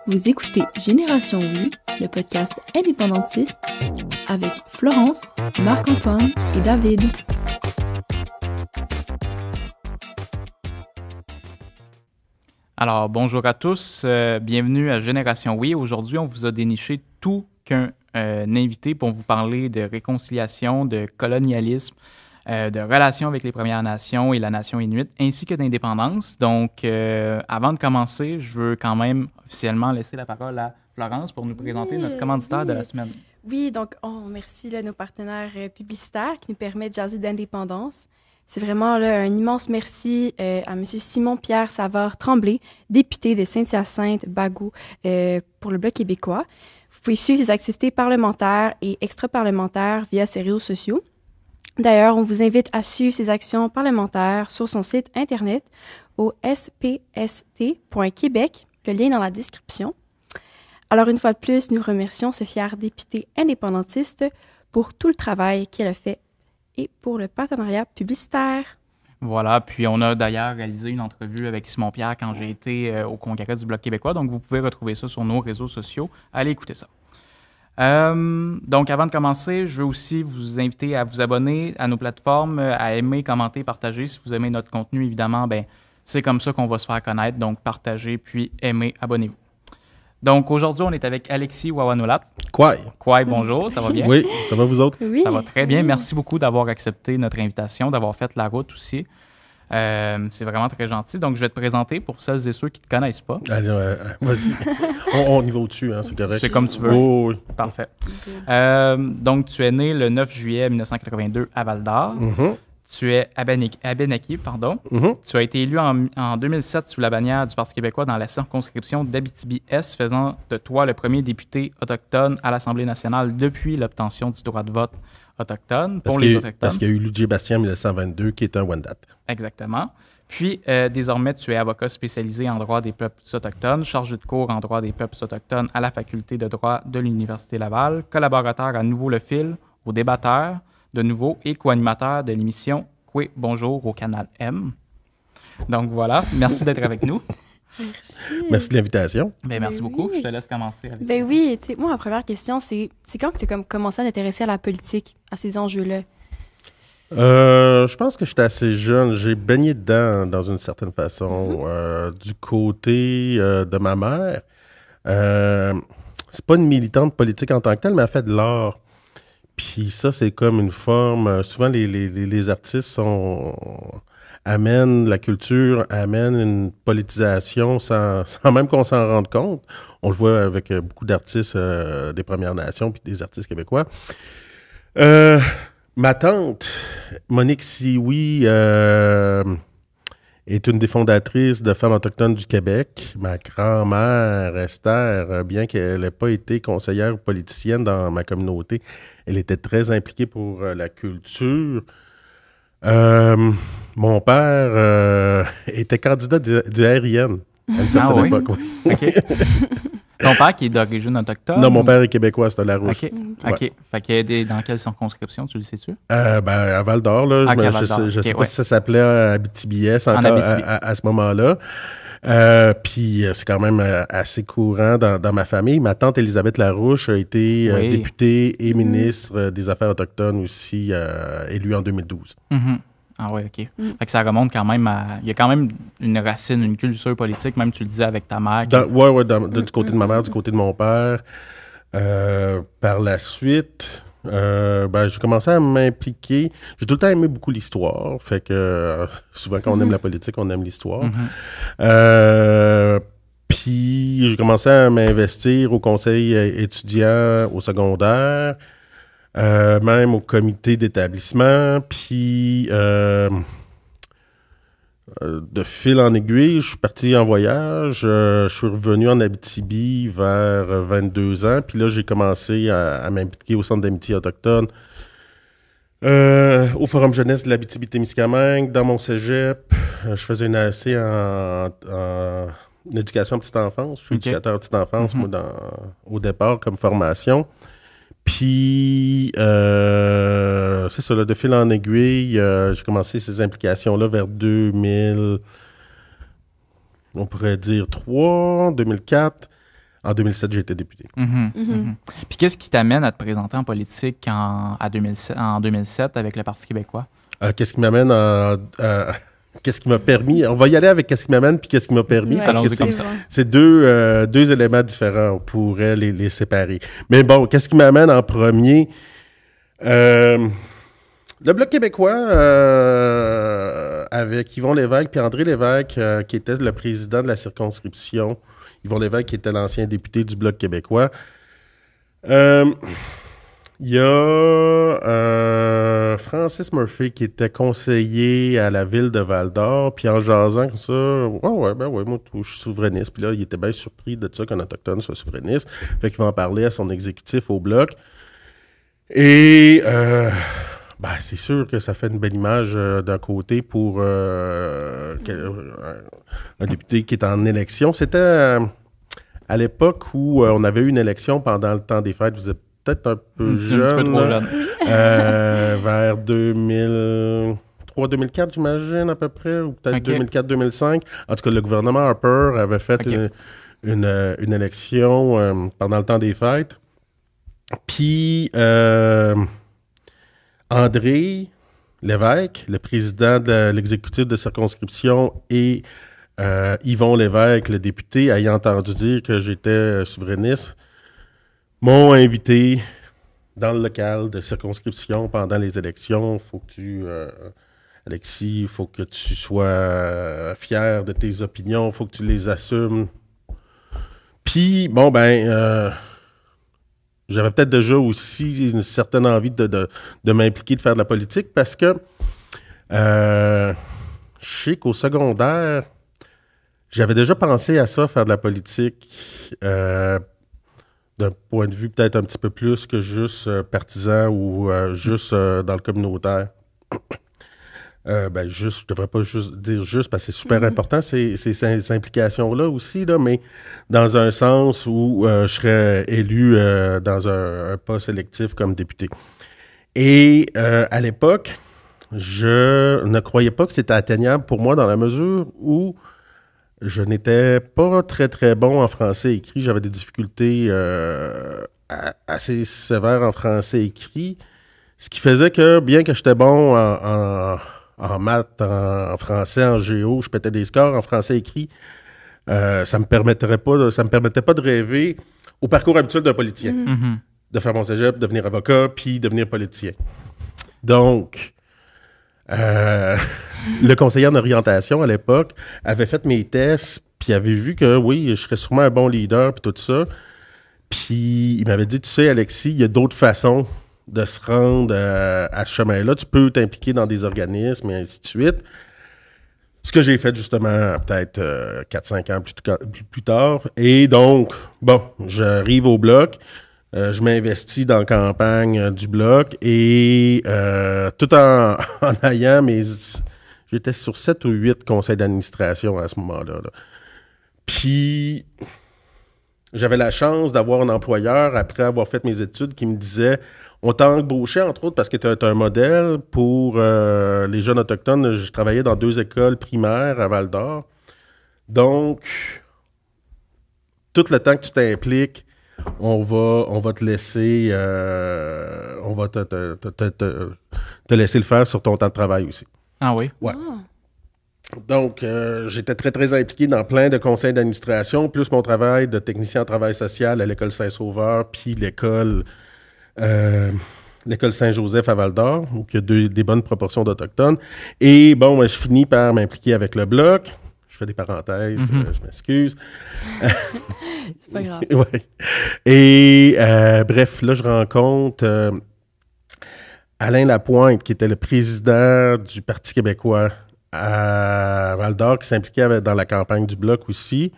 Vous écoutez Génération Oui, le podcast indépendantiste avec Florence, Marc-Antoine et David. Alors, bonjour à tous, bienvenue à Génération Oui. Aujourd'hui, on vous a déniché tout qu'un invité pour vous parler de réconciliation, de colonialisme, de relations avec les Premières Nations et la nation inuit, ainsi que d'indépendance. Donc, avant de commencer, je veux quand même officiellement laisser la parole à Florence pour nous présenter notre commanditaire de la semaine. Oui, donc merci là, nos partenaires publicitaires qui nous permettent de jaser d'indépendance. C'est vraiment là, un immense merci à M. Simon-Pierre Savard-Tremblay, député de Saint-Hyacinthe-Bagou pour le Bloc québécois. Vous pouvez suivre ses activités parlementaires et extra-parlementaires via ses réseaux sociaux. D'ailleurs, on vous invite à suivre ses actions parlementaires sur son site Internet au spst.québec, le lien est dans la description. Alors, une fois de plus, nous remercions ce fier député indépendantiste pour tout le travail qu'elle a fait et pour le partenariat publicitaire. Voilà, puis on a d'ailleurs réalisé une entrevue avec Simon-Pierre quand j'ai été au congrès du Bloc québécois, donc vous pouvez retrouver ça sur nos réseaux sociaux. Allez écouter ça. Donc, avant de commencer, je veux aussi vous inviter à vous abonner à nos plateformes, à aimer, commenter, partager. Si vous aimez notre contenu, évidemment, c'est comme ça qu'on va se faire connaître. Donc, partagez, puis aimez, abonnez-vous. Donc, aujourd'hui, on est avec Alexis Wawanolat. Kwai, bonjour, ça va bien? Oui, ça va vous autres? Oui. Ça va très bien. Merci beaucoup d'avoir accepté notre invitation, d'avoir fait la route aussi. C'est vraiment très gentil. Donc, je vais te présenter pour celles et ceux qui ne te connaissent pas. Allez, vas-y. on y va au-dessus, hein, c'est correct. C'est comme tu veux. Oh, oui. Parfait. Donc, tu es né le 9 juillet 1982 à Val-d'Or. Mm-hmm. Tu es Abénaquis, pardon. Mm-hmm. Tu as été élu en 2007 sous la bannière du Parti québécois dans la circonscription d'Abitibi-Est, faisant de toi le premier député autochtone à l'Assemblée nationale depuis l'obtention du droit de vote autochtone pour les Autochtones. Parce qu'il y a eu Ludger Bastien en 1922 qui est un Wendat. Exactement. Puis, désormais, tu es avocat spécialisé en droit des peuples autochtones, chargé de cours en droit des peuples autochtones à la faculté de droit de l'Université Laval, collaborateur à Nouveau Le Fil, au Débatteur, de nouveau, et co-animateur de l'émission Kwe Bonjour au Canal M. Donc voilà, merci d'être avec nous. Merci de l'invitation. Merci beaucoup. Je te laisse commencer. Oui, tu sais, moi, ma première question, c'est quand que tu as commencé à t'intéresser à la politique, à ces enjeux-là? Je pense que j'étais assez jeune. J'ai baigné dedans, dans une certaine façon, du côté de ma mère. C'est pas une militante politique en tant que telle, mais elle fait de l'art. Puis ça, c'est comme une forme... souvent, les artistes amènent la culture, amènent une politisation sans même qu'on s'en rende compte. On le voit avec beaucoup d'artistes des Premières Nations puis des artistes québécois. Ma tante, Monique Sioui, est une des fondatrices de Femmes autochtones du Québec. Ma grand-mère, Esther, bien qu'elle n'ait pas été conseillère ou politicienne dans ma communauté, elle était très impliquée pour la culture. Mon père était candidat du RIN à une certaine époque. Oui. OK. Ton père qui est d'origine autochtone? Non, mon père est québécois, c'est Larouche. OK. OK. Fait qu'il est dans quelle circonscription, tu le sais-tu? À Val-d'Or, là. Okay, Je sais pas si ça s'appelait Abitibi-Est encore à ce moment-là. Puis c'est quand même assez courant dans ma famille. Ma tante Élisabeth Larouche a été députée et ministre des Affaires autochtones aussi, élue en 2012. Mm-hmm. Ah oui, OK. Fait que ça remonte quand même à... Il y a quand même une racine, une culture politique, même tu le disais avec ta mère. Oui, du côté de ma mère, du côté de mon père. Par la suite... j'ai commencé à m'impliquer. J'ai tout le temps aimé beaucoup l'histoire. Fait que souvent, quand on aime la politique, on aime l'histoire. Puis, j'ai commencé à m'investir au conseil étudiant au secondaire, même au comité d'établissement. Puis, de fil en aiguille, je suis parti en voyage. Je suis revenu en Abitibi vers 22 ans. Puis là, j'ai commencé à m'impliquer au Centre d'amitié autochtone, au Forum jeunesse de l'Abitibi-Témiscamingue, dans mon cégep. Je faisais une ASC en éducation petite enfance. Je suis éducateur petite enfance, moi, au départ, comme formation. Puis, c'est ça, là, de fil en aiguille, j'ai commencé ces implications-là vers 2000, on pourrait dire 2004. En 2007, j'ai été député. Puis qu'est-ce qui t'amène à te présenter en politique en 2007 avec le Parti québécois? Qu'est-ce qui m'amène qu'est-ce qui m'a permis? On va y aller avec qu'est-ce qui m'amène puis qu'est-ce qui m'a permis, Ouais, parce que comme ça. c'est deux éléments différents. On pourrait les séparer. Mais bon, qu'est-ce qui m'amène en premier? Le Bloc québécois, avec Yvon Lévesque puis André Lévesque, qui était le président de la circonscription. Yvon Lévesque, qui était l'ancien député du Bloc québécois. Il y a Francis Murphy qui était conseiller à la ville de Val-d'Or, puis en jasant comme ça, moi je suis souverainiste. Puis là, il était bien surpris de ça qu'un Autochtone soit souverainiste. Fait qu'il va en parler à son exécutif au Bloc. Et c'est sûr que ça fait une belle image d'un côté pour un député qui est en élection. C'était à l'époque où on avait eu une élection pendant le temps des fêtes. Vous êtes peut-être un peu jeune. Un petit peu trop jeune. Vers 2003-2004, j'imagine, à peu près, ou peut-être 2004-2005. En tout cas, le gouvernement Harper avait fait une élection pendant le temps des fêtes. Puis, André Lévesque, le président de l'exécutif de circonscription, et Yvon Lévesque, le député, ayant entendu dire que j'étais souverainiste, m'ont invité dans le local de circonscription pendant les élections. Alexis, il faut que tu sois fier de tes opinions, il faut que tu les assumes. Puis, j'avais peut-être déjà aussi une certaine envie de m'impliquer, de faire de la politique, parce que je sais qu'au secondaire, j'avais déjà pensé à ça, faire de la politique, d'un point de vue peut-être un petit peu plus que juste partisan ou juste dans le communautaire. Je devrais pas juste dire juste parce que c'est super important ces implications-là aussi, là, mais dans un sens où je serais élu dans un poste électif comme député. Et à l'époque, je ne croyais pas que c'était atteignable pour moi dans la mesure où je n'étais pas très, très bon en français écrit. J'avais des difficultés assez sévères en français écrit, ce qui faisait que, bien que j'étais bon en maths, en français, en géo, je pétais des scores en français écrit, ça me permettait pas de rêver au parcours habituel d'un politicien. De faire mon cégep, devenir avocat, puis devenir politicien. Donc, le conseiller en orientation, à l'époque, avait fait mes tests, puis avait vu que, oui, je serais sûrement un bon leader, puis tout ça. Puis, il m'avait dit, tu sais, Alexis, il y a d'autres façons de se rendre à ce chemin-là. Tu peux t'impliquer dans des organismes, et ainsi de suite. Ce que j'ai fait, justement, peut-être 4-5 ans plus tard. Et donc, j'arrive au Bloc. Je m'investis dans la campagne du Bloc et tout en ayant j'étais sur 7 ou 8 conseils d'administration à ce moment-là. Là. Puis, j'avais la chance d'avoir un employeur, après avoir fait mes études, qui me disait « On t'a embauché, entre autres, parce que tu es un modèle pour les jeunes autochtones. » Je travaillais dans 2 écoles primaires à Val-d'Or. Donc, tout le temps que tu t'impliques, on va te laisser on va te laisser le faire sur ton temps de travail aussi. Ah oui? Ouais. Donc, j'étais très, très impliqué dans plein de conseils d'administration, plus mon travail de technicien en travail social à l'école Saint-Sauveur, puis l'école Saint-Joseph à Val-d'Or, où il y a des bonnes proportions d'Autochtones. Et bon, je finis par m'impliquer avec le Bloc. Je fais des parenthèses, je m'excuse. C'est pas grave. Ouais. Et bref, là, je rencontre Alain Lapointe, qui était le président du Parti québécois à Val-d'Or, qui s'impliquait dans la campagne du Bloc aussi.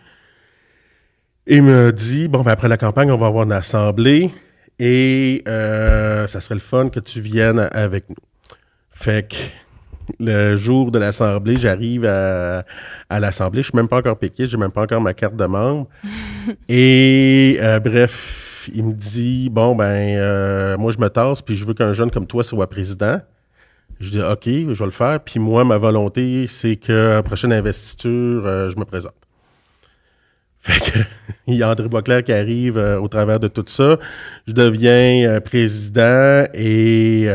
Et il me dit, après la campagne, on va avoir une assemblée et ça serait le fun que tu viennes avec nous. Fait que le jour de l'assemblée, j'arrive à l'assemblée. Je suis même pas encore péquiste, j'ai même pas encore ma carte de membre. Et bref, il me dit, moi je me tasse, puis je veux qu'un jeune comme toi soit président. Je dis, OK, je vais le faire. Puis moi, ma volonté, c'est qu'à la prochaine investiture, je me présente. Fait que, il y a André Boisclair qui arrive au travers de tout ça. Je deviens président et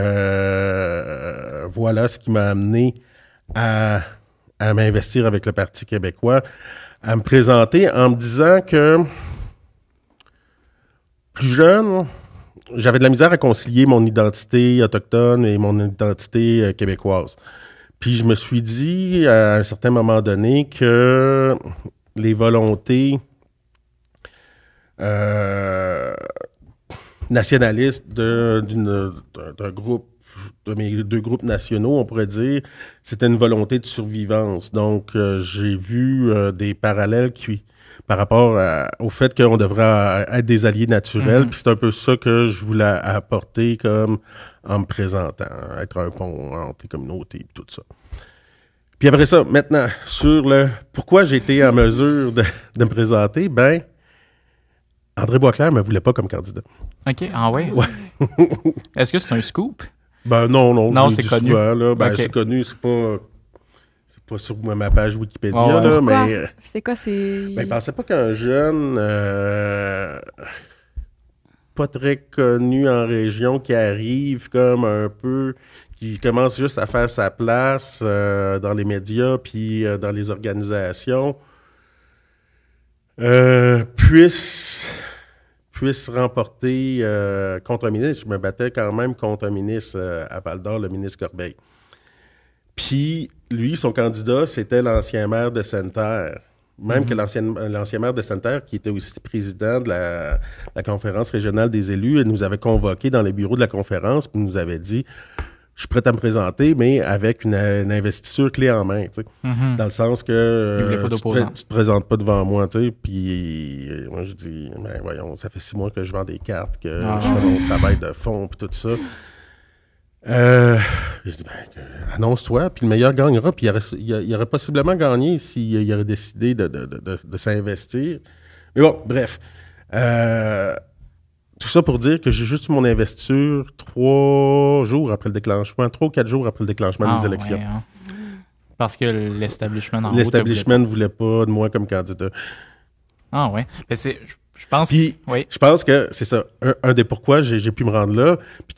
voilà ce qui m'a amené à m'investir avec le Parti québécois, à me présenter en me disant que plus jeune, j'avais de la misère à concilier mon identité autochtone et mon identité québécoise. Puis je me suis dit à un certain moment donné que les volontés nationalistes d'un groupe, de mes 2 groupes nationaux, on pourrait dire, c'était une volonté de survivance. Donc, j'ai vu des parallèles par rapport au fait qu'on devrait être des alliés naturels. Puis c'est un peu ça que je voulais apporter comme en me présentant, être un pont entre les communautés et tout ça. Puis après ça, maintenant, sur pourquoi j'ai été en mesure de me présenter, ben André Boisclair ne me voulait pas comme candidat. OK, ah ouais? Ouais. Est-ce que c'est un scoop? Ben non, c'est connu. Souvent, là. Ben, okay. C'est connu, c'est pas sur ma page Wikipédia, là, mais... C'est quoi, c'est... Ben, pensez pas qu'un jeune pas très connu en région qui arrive comme un peu... qui commence juste à faire sa place dans les médias puis dans les organisations, puisse remporter contre un ministre. Je me battais quand même contre un ministre à Val-d'Or, le ministre Corbeil. Puis, lui, son candidat, c'était l'ancien maire de Sainte-Terre. Même que l'ancien maire de Sainte-Terre, qui était aussi président de la conférence régionale des élus, nous avait convoqués dans les bureaux de la conférence, puis nous avait dit... Je suis prêt à me présenter, mais avec une investiture clé en main, tu sais. Dans le sens que tu te présentes pas devant moi, tu sais. Puis moi, je dis, ben voyons, ça fait 6 mois que je vends des cartes, que je fais mon travail de fond, puis tout ça. Je dis, ben, annonce-toi, puis le meilleur gagnera. Puis il aurait possiblement gagné s'il aurait décidé de s'investir. Mais bon, bref. Tout ça pour dire que j'ai juste eu mon investiture 3 jours après le déclancement, 3 ou 4 jours après le déclenchement des élections. Ouais, hein. Parce que l'establishment ne voulait pas de moi comme candidat. Ah ouais. Mais je pense je pense que c'est ça. Un des pourquoi j'ai pu me rendre là, puis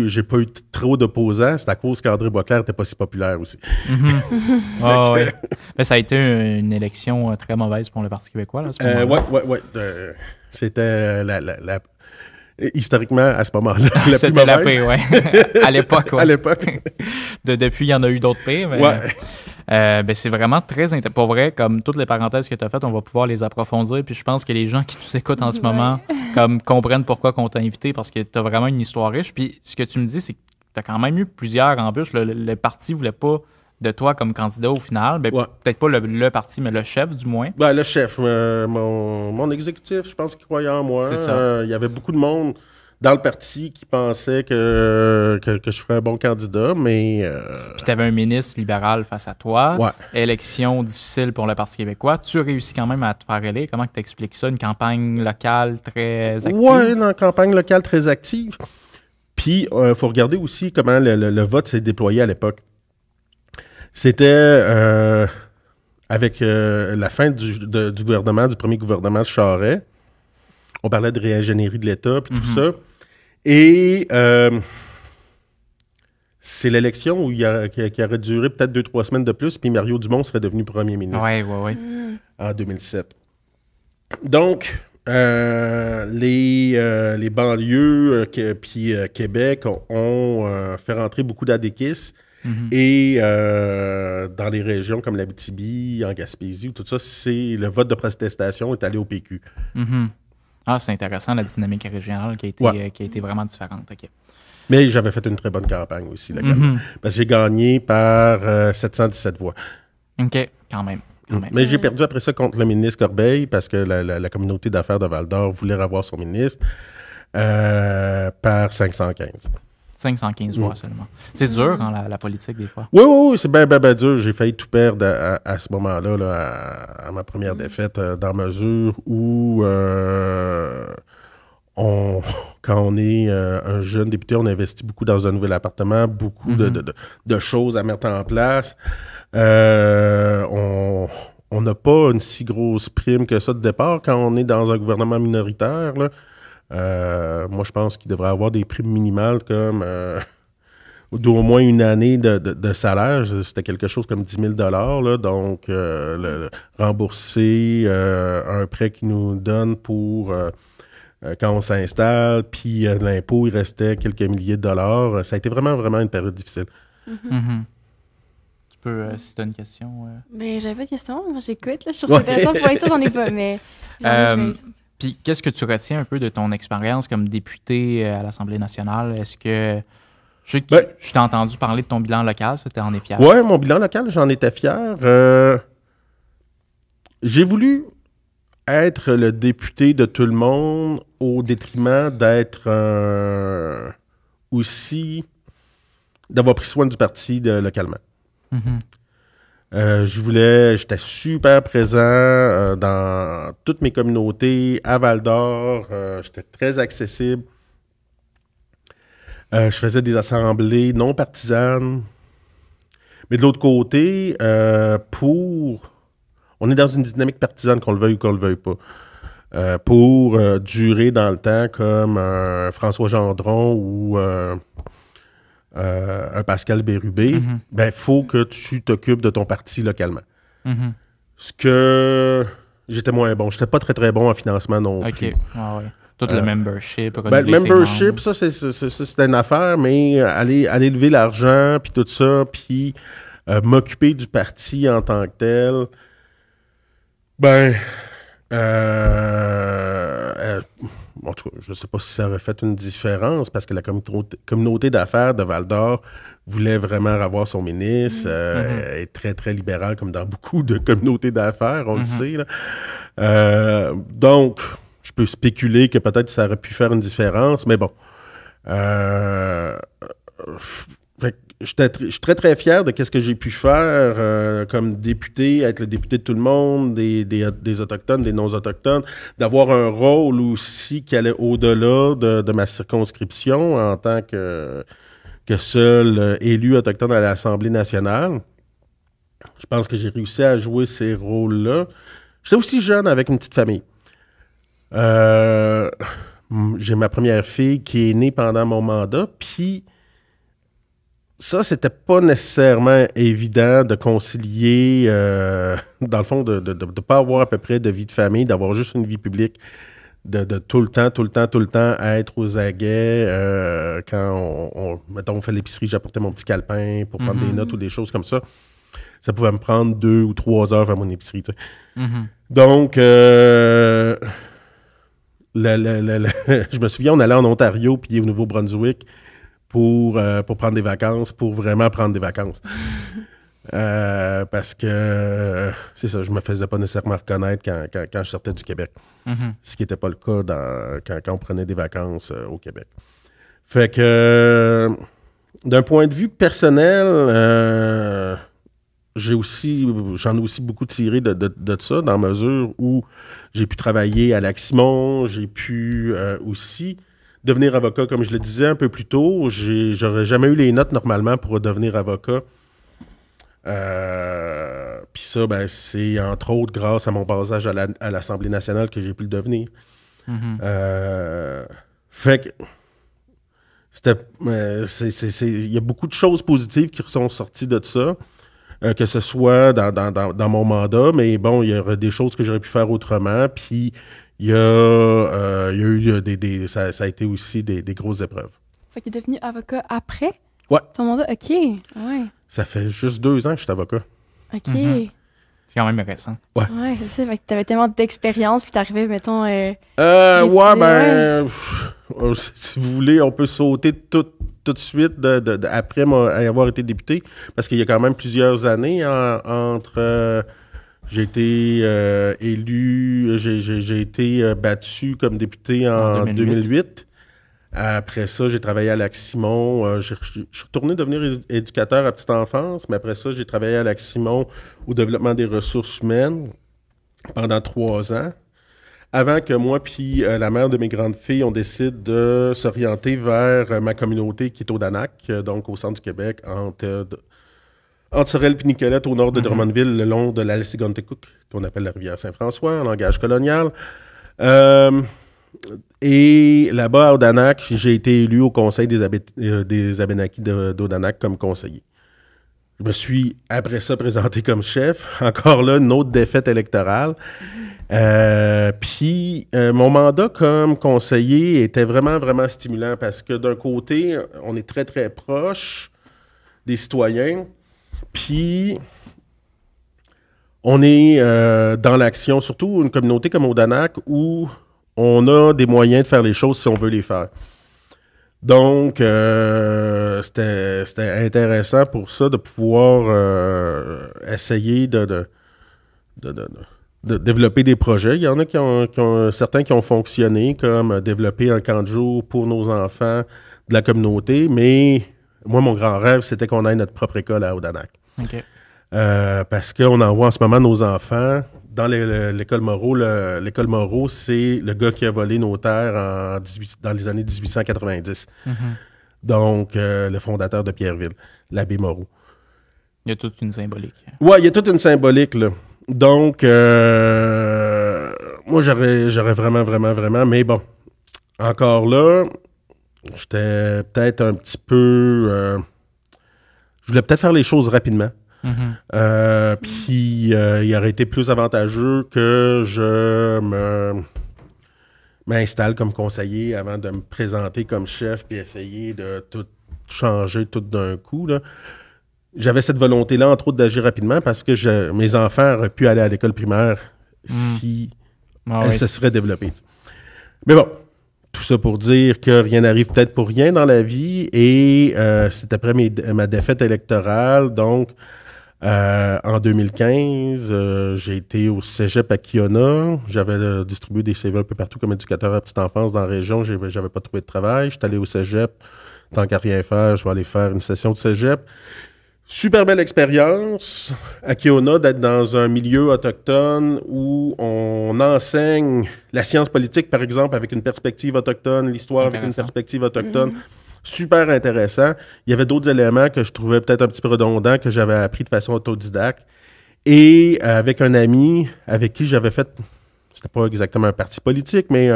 j'ai pas eu trop d'opposants, c'est à cause qu'André Boisclair n'était pas si populaire aussi. Ouais. Mais ça a été une élection très mauvaise pour le Parti québécois, là, à ce moment-là. Ouais. C'était historiquement, à ce moment-là, la c'était plus la mauvaise. paix, ouais. À l'époque, ouais. À l'époque. Depuis, il y en a eu d'autres paix, mais... Ouais. Ben c'est vraiment très intéressant. Pour vrai, comme toutes les parenthèses que tu as faites, on va pouvoir les approfondir. Puis je pense que les gens qui nous écoutent en ce moment comme comprennent pourquoi on t'a invité, parce que tu as vraiment une histoire riche. Puis ce que tu me dis, c'est que tu as quand même eu plusieurs embûches. Le parti ne voulait pas de toi comme candidat au final. Ben, peut-être pas le parti, mais le chef du moins. Ben, le chef, mon exécutif, je pense qu'il croyait en moi. C'est ça. Il y avait beaucoup de monde dans le parti qui pensait que je ferais un bon candidat, mais... Puis tu avais un ministre libéral face à toi. Ouais. Élection difficile pour le Parti québécois. Tu réussis quand même à te faire élire. Comment tu expliques ça? Une campagne locale très active? Oui, une campagne locale très active. Puis, il faut regarder aussi comment le vote s'est déployé à l'époque. C'était avec la fin du gouvernement, du premier gouvernement de Charest. On parlait de réingénierie de l'État, puis tout ça. Et c'est l'élection qui aurait duré peut-être 2-3 semaines de plus, puis Mario Dumont serait devenu premier ministre. Oui. En 2007. Donc, les banlieues puis Québec ont fait rentrer beaucoup d'adéquistes. Et dans les régions comme l'Abitibi, en Gaspésie, tout ça, le vote de protestation est allé au PQ. Ah, c'est intéressant, la dynamique régionale qui a été vraiment différente. Okay. Mais j'avais fait une très bonne campagne aussi, parce que j'ai gagné par 717 voix. OK, quand même. Mais j'ai perdu après ça contre le ministre Corbeil, parce que la communauté d'affaires de Val-d'Or voulait revoir son ministre par 515. 515 voix seulement. C'est dur, hein, la politique, des fois. Oui, c'est bien dur. J'ai failli tout perdre à ce moment-là, à ma première défaite, dans mesure où, quand on est un jeune député, on investit beaucoup dans un nouvel appartement, beaucoup de choses à mettre en place. On on n'a pas une si grosse prime que ça de départ quand on est dans un gouvernement minoritaire. Là. Moi, je pense qu'il devrait avoir des primes minimales comme d'au moins une année de salaire. C'était quelque chose comme 10 000 $. Donc, rembourser un prêt qu'ils nous donnent pour quand on s'installe, puis l'impôt, il restait quelques milliers de dollars. Ça a été vraiment, vraiment une période difficile. Tu peux, si tu as une question. Ben, j'avais pas de question. Moi, j'écoute. Là, je trouve ça intéressant. Pour l'instant, j'en ai pas, mais... Puis, qu'est-ce que tu retiens un peu de ton expérience comme député à l'Assemblée nationale? Est-ce que... Je sais que je t'ai entendu parler de ton bilan local, ça, tu en es fier? Oui, mon bilan local, j'en étais fier. J'ai voulu être le député de tout le monde au détriment d'être aussi... d'avoir pris soin du parti localement. J'étais super présent dans toutes mes communautés, à Val-d'Or, j'étais très accessible. Je faisais des assemblées non partisanes. Mais de l'autre côté, on est dans une dynamique partisane, qu'on le veuille ou qu'on le veuille pas. Pour durer dans le temps comme François Gendron ou un Pascal Bérubé, ben, faut que tu t'occupes de ton parti localement. Ce que j'étais moins bon. J'étais pas très, très bon en financement non plus. OK. Ah ouais. Tout le membership. Le membership, ça, c'est une affaire, mais aller lever l'argent, puis tout ça, puis m'occuper du parti en tant que tel, ben, en tout cas, je ne sais pas si ça aurait fait une différence, parce que la communauté d'affaires de Val-d'Or voulait vraiment avoir son ministre, est très, très libéral, comme dans beaucoup de communautés d'affaires, on le sait. Là. Donc... Je peux spéculer que peut-être ça aurait pu faire une différence, mais bon. Je suis très, très fier de ce que j'ai pu faire comme député, être le député de tout le monde, des Autochtones, des non-Autochtones, d'avoir un rôle aussi qui allait au-delà de ma circonscription en tant que seul élu autochtone à l'Assemblée nationale. Je pense que j'ai réussi à jouer ces rôles-là. J'étais aussi jeune avec une petite famille. J'ai ma première fille qui est née pendant mon mandat, puis ça, c'était pas nécessairement évident de concilier, dans le fond, de ne pas avoir à peu près de vie de famille, d'avoir juste une vie publique, de tout le temps être aux aguets. Quand mettons, on fait l'épicerie, j'apportais mon petit calepin pour prendre des notes ou des choses comme ça. Ça pouvait me prendre 2 ou 3 heures faire mon épicerie, tu sais. Donc... je me souviens, on allait en Ontario puis au Nouveau-Brunswick pour prendre des vacances, pour vraiment prendre des vacances. Parce que, c'est ça, je me faisais pas nécessairement reconnaître quand je sortais du Québec. Ce qui n'était pas le cas quand on prenait des vacances au Québec. Fait que, d'un point de vue personnel... j'en ai aussi beaucoup tiré de ça, dans la mesure où j'ai pu travailler à Lac-Simon, j'ai pu aussi devenir avocat, comme je le disais un peu plus tôt. J'aurais jamais eu les notes normalement pour devenir avocat. Puis ça, ben, c'est entre autres grâce à mon passage à l'Assemblée nationale que j'ai pu le devenir. Fait que il y a beaucoup de choses positives qui sont sorties de ça. Que ce soit dans mon mandat, mais bon, il y aurait des choses que j'aurais pu faire autrement, puis il y a eu ça a été aussi des grosses épreuves. Fait que tu es devenu avocat après? Ouais. Ton mandat, OK. Ouais. Ça fait juste 2 ans que je suis avocat. OK. C'est quand même récent. Ouais, c'est ça. Fait que t'avais tellement d'expérience, puis t'arrivais, mettons... si vous voulez, on peut sauter tout de suite après avoir été député, parce qu'il y a quand même plusieurs années entre... j'ai été élu, j'ai été battu comme député en 2008. Après ça, j'ai travaillé à Lac-Simon. Je suis retourné devenir éducateur à petite enfance, mais après ça, j'ai travaillé à Lac-Simon au développement des ressources humaines pendant 3 ans. Avant que moi puis la mère de mes grandes filles, on décide de s'orienter vers ma communauté qui est au Danak, donc au centre du Québec, entre Sorel et Nicolette, au nord de Drummondville, le long de l'Alessigontecook, qu'on appelle la rivière Saint-François, en langage colonial. Et là-bas, à Odanak, j'ai été élu au conseil des Abénaquis d'Odanak comme conseiller. Je me suis, après ça, présenté comme chef. Encore là, une autre défaite électorale. Puis, mon mandat comme conseiller était vraiment, vraiment stimulant parce que d'un côté, on est très, très proche des citoyens. Puis, on est dans l'action, surtout une communauté comme Odanak où on a des moyens de faire les choses si on veut les faire. Donc, c'était intéressant pour ça de pouvoir essayer de développer des projets. Il y en a certains qui ont fonctionné, comme développer un camp de jour pour nos enfants de la communauté, mais moi, mon grand rêve, c'était qu'on ait notre propre école à Odanak. OK. Parce qu'on envoie en ce moment nos enfants dans l'école Moreau. L'école Moreau, c'est le gars qui a volé nos terres dans les années 1890. Donc, le fondateur de Pierreville, l'abbé Moreau. Il y a toute une symbolique. Oui, il y a toute une symbolique, là. Donc, moi, j'aurais vraiment, mais bon, encore là, j'étais peut-être un petit peu... je voulais peut-être faire les choses rapidement. Puis, il aurait été plus avantageux que je m'installe comme conseiller avant de me présenter comme chef puis essayer de tout changer tout d'un coup, là. J'avais cette volonté-là, entre autres, d'agir rapidement parce que mes enfants auraient pu aller à l'école primaire si elles se seraient développées. Mais bon, tout ça pour dire que rien n'arrive peut-être pour rien dans la vie et c'est après ma défaite électorale, donc en 2015, j'ai été au cégep à Kiona. J'avais distribué des CV un peu partout comme éducateur à petite enfance dans la région. J'avais pas trouvé de travail. J'étais allé au cégep. Tant qu'à rien faire, je vais aller faire une session de cégep. Super belle expérience à Kiona d'être dans un milieu autochtone où on enseigne la science politique, par exemple, avec une perspective autochtone, l'histoire avec une perspective autochtone. Super intéressant. Il y avait d'autres éléments que je trouvais peut-être un petit peu redondants que j'avais appris de façon autodidacte. Et avec un ami avec qui j'avais fait, c'était pas exactement un parti politique, mais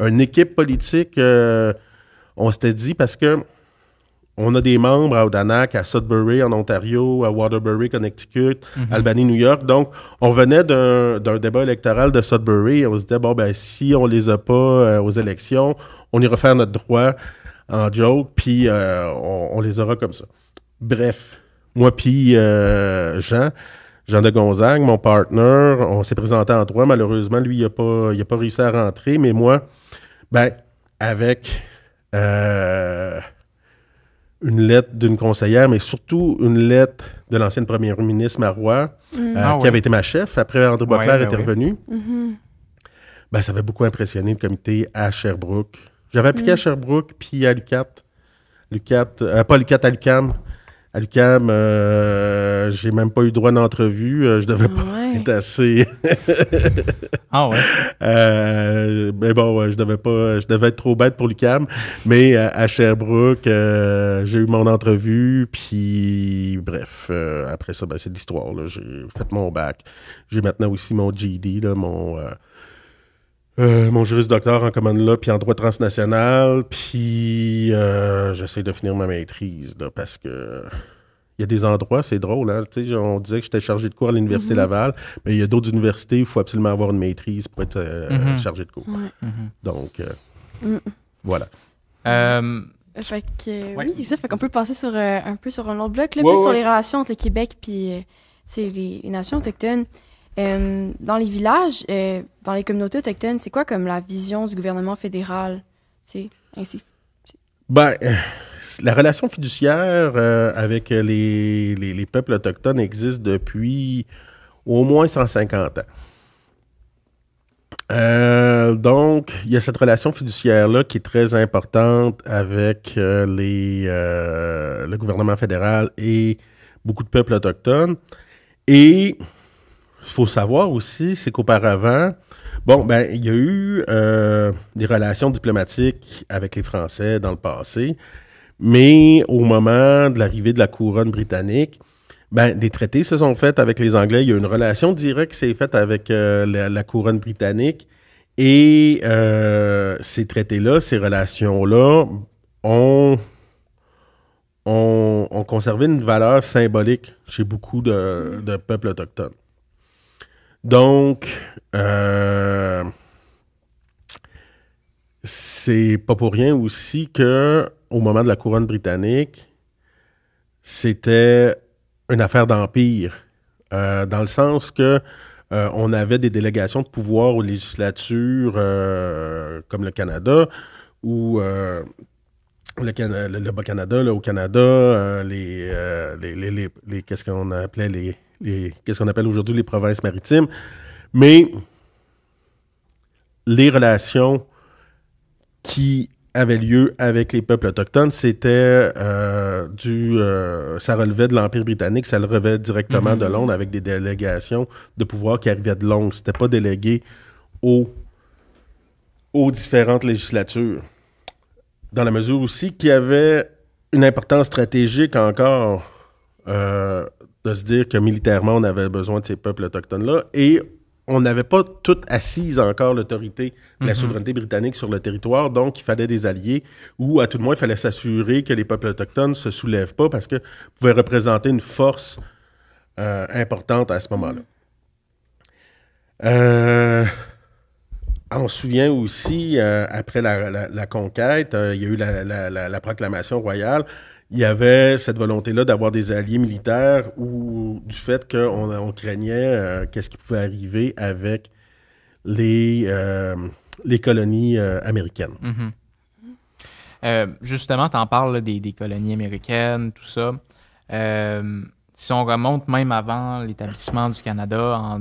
une équipe politique, on s'était dit parce que on a des membres à Odanak, à Sudbury en Ontario, à Waterbury, Connecticut, Albany, New York. Donc, on venait d'un débat électoral de Sudbury et on se disait, bon, ben si on les a pas aux élections, on ira faire notre droit en joke, puis on les aura comme ça. Bref, moi puis Jean de Gonzague, mon partner, on s'est présenté en droit. Malheureusement, lui, il a pas réussi à rentrer, mais moi, ben, avec une lettre d'une conseillère, mais surtout une lettre de l'ancienne première ministre Marois, qui avait été ma chef. Après, André Boisclair était revenu. Ben, ça avait beaucoup impressionné le comité à Sherbrooke. J'avais appliqué à Sherbrooke, puis à l'UQAT. Pas l'UQAT, à l'UQAM. À l'UQAM, j'ai même pas eu droit d'entrevue. Je devais pas être assez... mais bon, je devais être trop bête pour l'UQAM. Mais à Sherbrooke, j'ai eu mon entrevue, puis bref, après ça, ben, c'est de l'histoire, là. J'ai fait mon bac. J'ai maintenant aussi mon GED, là, mon juris docteur en common law puis en droit transnational, puis j'essaie de finir ma maîtrise là, parce que il y a des endroits, c'est drôle, hein, tu sais, on disait que j'étais chargé de cours à l'Université Laval, mais il y a d'autres universités où il faut absolument avoir une maîtrise pour être chargé de cours. Donc, voilà. Fait que, oui, ça fait qu'on peut passer sur un peu sur un autre bloc, là, plus sur les relations entre le Québec puis les nations autochtones. Dans les villages, dans les communautés autochtones, c'est quoi comme la vision du gouvernement fédéral? Ben, la relation fiduciaire avec les peuples autochtones existe depuis au moins 150 ans. Donc, il y a cette relation fiduciaire-là qui est très importante avec le gouvernement fédéral et beaucoup de peuples autochtones. Et il faut savoir aussi, c'est qu'auparavant, il y a eu des relations diplomatiques avec les Français dans le passé, mais au moment de l'arrivée de la couronne britannique, Ben, des traités se sont faits avec les Anglais. Il y a une relation directe qui s'est faite avec la couronne britannique. Et ces traités-là, ces relations-là ont conservé une valeur symbolique chez beaucoup de peuples autochtones. Donc, c'est pas pour rien aussi que au moment de la couronne britannique, c'était une affaire d'empire, dans le sens que on avait des délégations de pouvoir aux législatures comme le Canada ou le Bas-Canada, là, au Canada, qu'est-ce qu'on appelait qu'est-ce qu'on appelle aujourd'hui les provinces maritimes. Mais les relations qui avaient lieu avec les peuples autochtones, c'était ça relevait de l'Empire britannique, ça relevait directement de Londres avec des délégations de pouvoir qui arrivaient de Londres. C'était pas délégué aux différentes législatures. Dans la mesure aussi qu'il y avait une importance stratégique encore de se dire que militairement, on avait besoin de ces peuples autochtones-là et on n'avait pas tout assise encore l'autorité de la souveraineté britannique sur le territoire, donc il fallait des alliés, ou à tout le moins, il fallait s'assurer que les peuples autochtones ne se soulèvent pas parce qu'ils pouvaient représenter une force importante à ce moment-là. On se souvient aussi, après la conquête, il y a eu la proclamation royale. Il y avait cette volonté-là d'avoir des alliés militaires ou du fait qu'on craignait qu'est-ce qui pouvait arriver avec les colonies américaines. Justement, tu en parles des colonies américaines, tout ça. Si on remonte même avant l'établissement du Canada en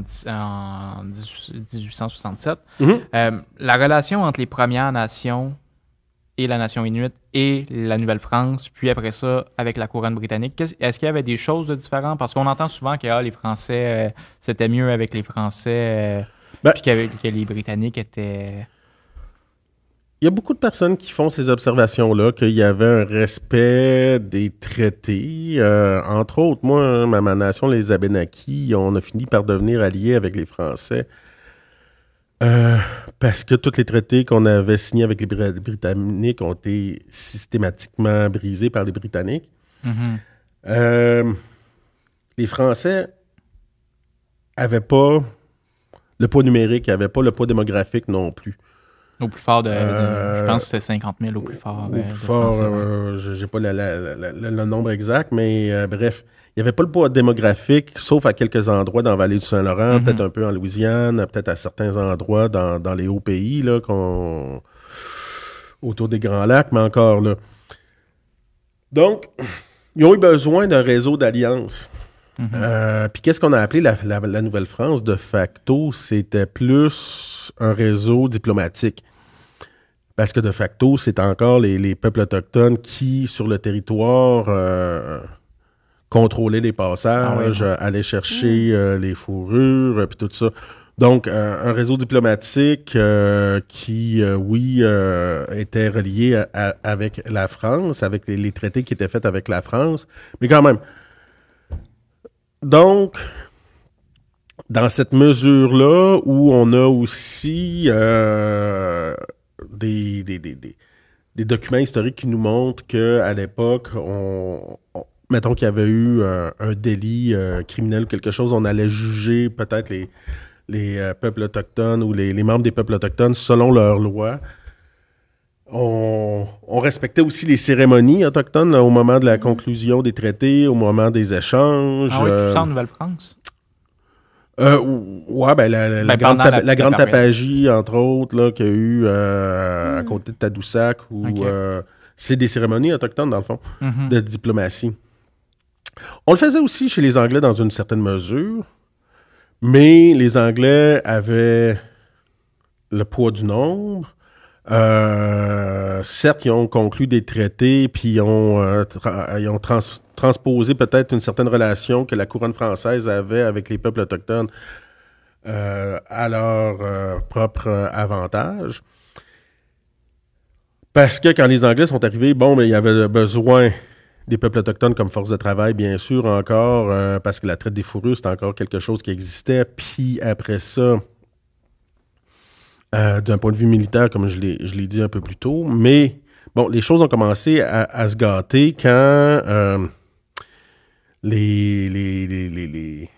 1867, la relation entre les Premières Nations et la nation inuit et la Nouvelle-France, puis après ça, avec la couronne britannique. Est-ce qu'il y avait des choses de différentes? Parce qu'on entend souvent que les Français, c'était mieux avec les Français, puis que les Britanniques étaient... Il y a beaucoup de personnes qui font ces observations-là, qu'il y avait un respect des traités. Entre autres, moi, ma nation, les Abénaquis, on a fini par devenir alliés avec les Français. Parce que tous les traités qu'on avait signés avec les Britanniques ont été systématiquement brisés par les Britanniques. Les Français n'avaient pas le poids numérique, n'avaient pas le poids démographique non plus. Au plus fort je pense que c'est 50 000 au plus fort. Au plus fort, je n'ai pas le nombre exact, mais bref. Il n'y avait pas le poids démographique, sauf à quelques endroits dans la vallée du Saint-Laurent, peut-être un peu en Louisiane, peut-être à certains endroits dans les hauts pays, là, autour des Grands Lacs, mais encore là. Donc, ils ont eu besoin d'un réseau d'alliances. Puis qu'est-ce qu'on a appelé la Nouvelle-France de facto? C'était plus un réseau diplomatique. Parce que de facto, c'est encore les peuples autochtones qui, sur le territoire... contrôler les passages, aller chercher les fourrures, puis tout ça. Donc, un réseau diplomatique qui, était relié avec la France, avec les traités qui étaient faits avec la France, mais quand même. Donc, dans cette mesure-là, où on a aussi des documents historiques qui nous montrent qu'à l'époque, mettons qu'il y avait eu un délit criminel ou quelque chose, on allait juger peut-être les peuples autochtones ou les membres des peuples autochtones selon leurs lois. On respectait aussi les cérémonies autochtones là, au moment de la conclusion des traités, au moment des échanges. Ah oui, tout ça en Nouvelle-France? Ouais, la grande tapagie, entre autres, là, qu'il y a eu à côté de Tadoussac, c'est des cérémonies autochtones, dans le fond, de diplomatie. On le faisait aussi chez les Anglais dans une certaine mesure, mais les Anglais avaient le poids du nombre. Certes, ils ont conclu des traités, puis ils ont transposé peut-être une certaine relation que la couronne française avait avec les peuples autochtones à leur propre avantage. Parce que quand les Anglais sont arrivés, il y avait besoin des peuples autochtones comme force de travail, bien sûr, encore, parce que la traite des fourrures, c'était encore quelque chose qui existait. Puis après ça, d'un point de vue militaire, comme je l'ai dit un peu plus tôt, mais bon, les choses ont commencé à se gâter quand les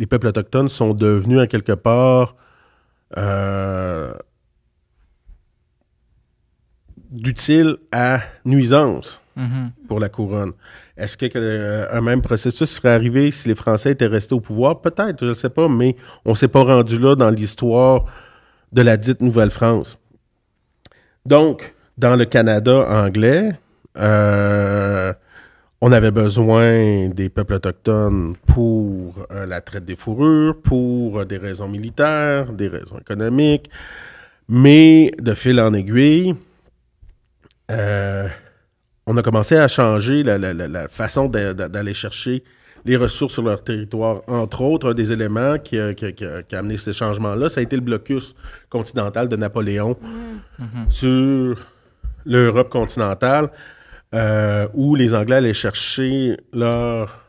peuples autochtones sont devenus, à quelque part, d'utile à nuisance pour la couronne. Est-ce qu'un même processus serait arrivé si les Français étaient restés au pouvoir? Peut-être, je ne sais pas, mais on ne s'est pas rendu là dans l'histoire de la dite Nouvelle-France. Donc, dans le Canada anglais, on avait besoin des peuples autochtones pour la traite des fourrures, pour des raisons militaires, des raisons économiques, mais de fil en aiguille, on a commencé à changer la façon d'aller chercher les ressources sur leur territoire. Entre autres, un des éléments qui a amené ces changements-là, ça a été le blocus continental de Napoléon sur l'Europe continentale, où les Anglais allaient chercher leurs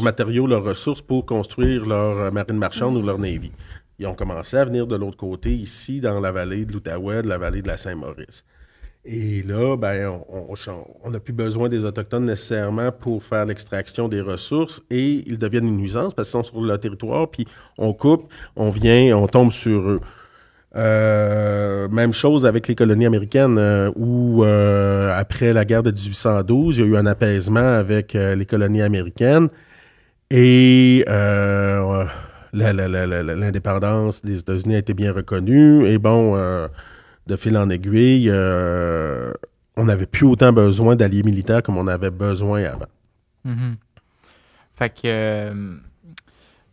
matériaux, leurs ressources pour construire leur marine marchande ou leur navy. Ils ont commencé à venir de l'autre côté, ici, dans la vallée de l'Outaouais, de la vallée de la Saint-Maurice. Et là, ben, on n'a plus besoin des Autochtones nécessairement pour faire l'extraction des ressources et ils deviennent une nuisance parce qu'ils sont sur le territoire, puis on coupe, on vient, on tombe sur eux. Même chose avec les colonies américaines où, après la guerre de 1812, il y a eu un apaisement avec les colonies américaines et l'indépendance des États-Unis a été bien reconnue. Et bon, de fil en aiguille, on n'avait plus autant besoin d'alliés militaires comme on avait besoin avant. Fait que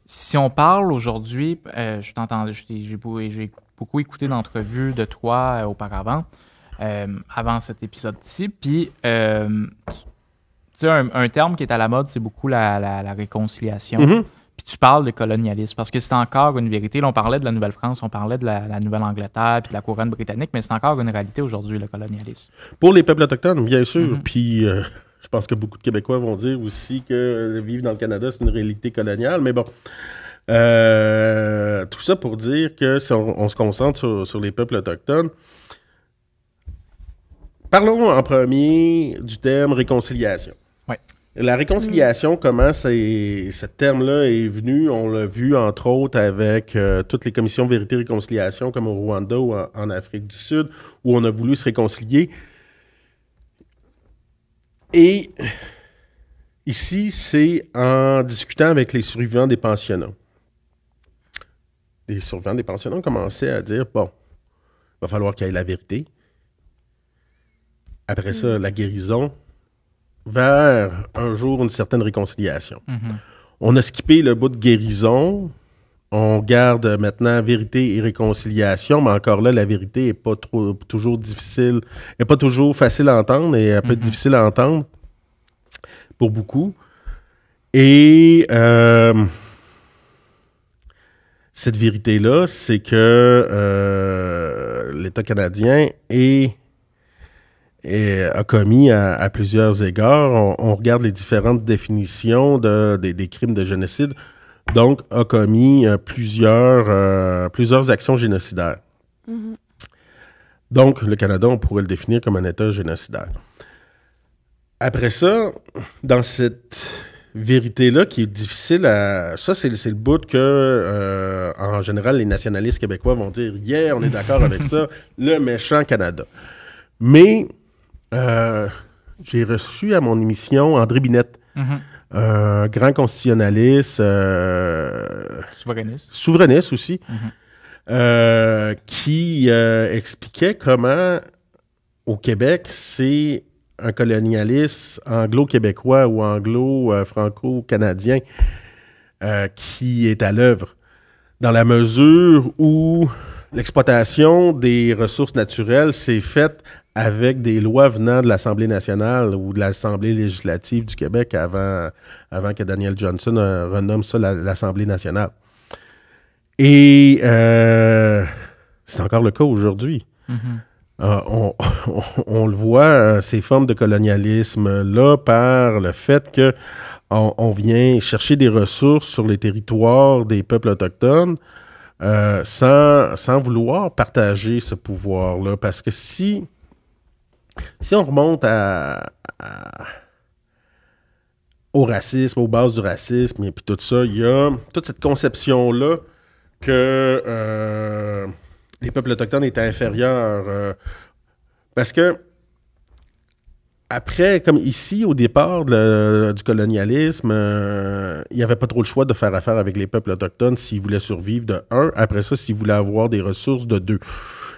si on parle aujourd'hui, j'ai beaucoup écouté d'entrevues de toi auparavant, avant cet épisode-ci, puis tu sais, un terme qui est à la mode, c'est beaucoup la réconciliation. Puis tu parles de colonialisme, parce que c'est encore une vérité. Là, on parlait de la Nouvelle-France, on parlait de la Nouvelle-Angleterre, puis de la couronne britannique, mais c'est encore une réalité aujourd'hui, le colonialisme. Pour les peuples autochtones, bien sûr. Puis je pense que beaucoup de Québécois vont dire aussi que vivre dans le Canada, c'est une réalité coloniale, mais bon. Tout ça pour dire que si on se concentre sur les peuples autochtones, parlons en premier du terme réconciliation. Ouais. La réconciliation, comment ce terme-là est venu, on l'a vu entre autres avec toutes les commissions Vérité et Réconciliation comme au Rwanda ou en Afrique du Sud, où on a voulu se réconcilier. Et ici, c'est en discutant avec les survivants des pensionnats. Les survivants des pensionnats ont commencé à dire, bon, il va falloir qu'il y ait la vérité. Après ça, la guérison, vers un jour une certaine réconciliation. On a skippé le bout de guérison. On garde maintenant vérité et réconciliation, mais encore là, la vérité n'est pas toujours difficile, n'est pas toujours facile à entendre et un peu difficile à entendre pour beaucoup. Et cette vérité-là, c'est que l'État canadien a commis à plusieurs égards. On regarde les différentes définitions des crimes de génocide. Donc, a commis plusieurs actions génocidaires. Donc, le Canada, on pourrait le définir comme un État génocidaire. Après ça, dans cette vérité-là qui est difficile à... Ça, c'est le bout que, en général, les nationalistes québécois vont dire « Yeah, on est d'accord avec ça, le méchant Canada ». Mais j'ai reçu à mon émission André Binette, un grand constitutionnaliste, souverainiste aussi, qui expliquait comment au Québec, c'est un colonialisme anglo-québécois ou anglo-franco-canadien qui est à l'œuvre, dans la mesure où l'exploitation des ressources naturelles s'est faite avec des lois venant de l'Assemblée nationale ou de l'Assemblée législative du Québec avant que Daniel Johnson renomme ça l'Assemblée nationale. Et c'est encore le cas aujourd'hui. on le voit, ces formes de colonialisme-là, par le fait que on vient chercher des ressources sur les territoires des peuples autochtones sans vouloir partager ce pouvoir-là. Parce que si on remonte au racisme, aux bases du racisme, et puis tout ça, il y a toute cette conception-là que les peuples autochtones étaient inférieurs. Parce que, après, comme ici, au départ du colonialisme, il n'y avait pas trop le choix de faire affaire avec les peuples autochtones s'ils voulaient survivre, de 1. Après ça, s'ils voulaient avoir des ressources, de 2.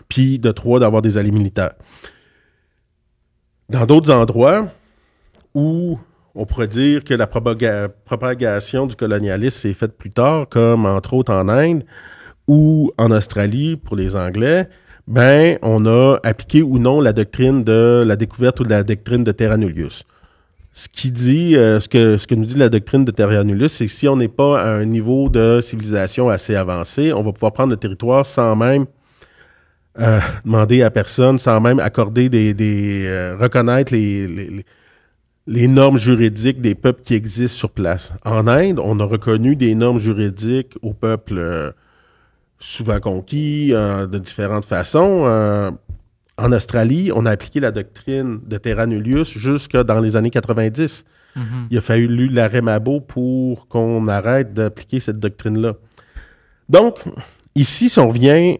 Puis, de 3, d'avoir des alliés militaires. Dans d'autres endroits où on pourrait dire que la propagation du colonialisme s'est faite plus tard, comme entre autres en Inde ou en Australie pour les Anglais, ben on a appliqué ou non la doctrine de la découverte ou de la doctrine de Terra Nullius. Ce que nous dit la doctrine de Terra Nullius, c'est que si on n'est pas à un niveau de civilisation assez avancé, on va pouvoir prendre le territoire sans même demander à personne, sans même accorder reconnaître les normes juridiques des peuples qui existent sur place. En Inde, on a reconnu des normes juridiques aux peuples souvent conquis de différentes façons. En Australie, on a appliqué la doctrine de Terra Nullius jusque dans les années 90. Mm-hmm. Il a fallu l'arrêt Mabo pour qu'on arrête d'appliquer cette doctrine-là. Donc, ici, si on revient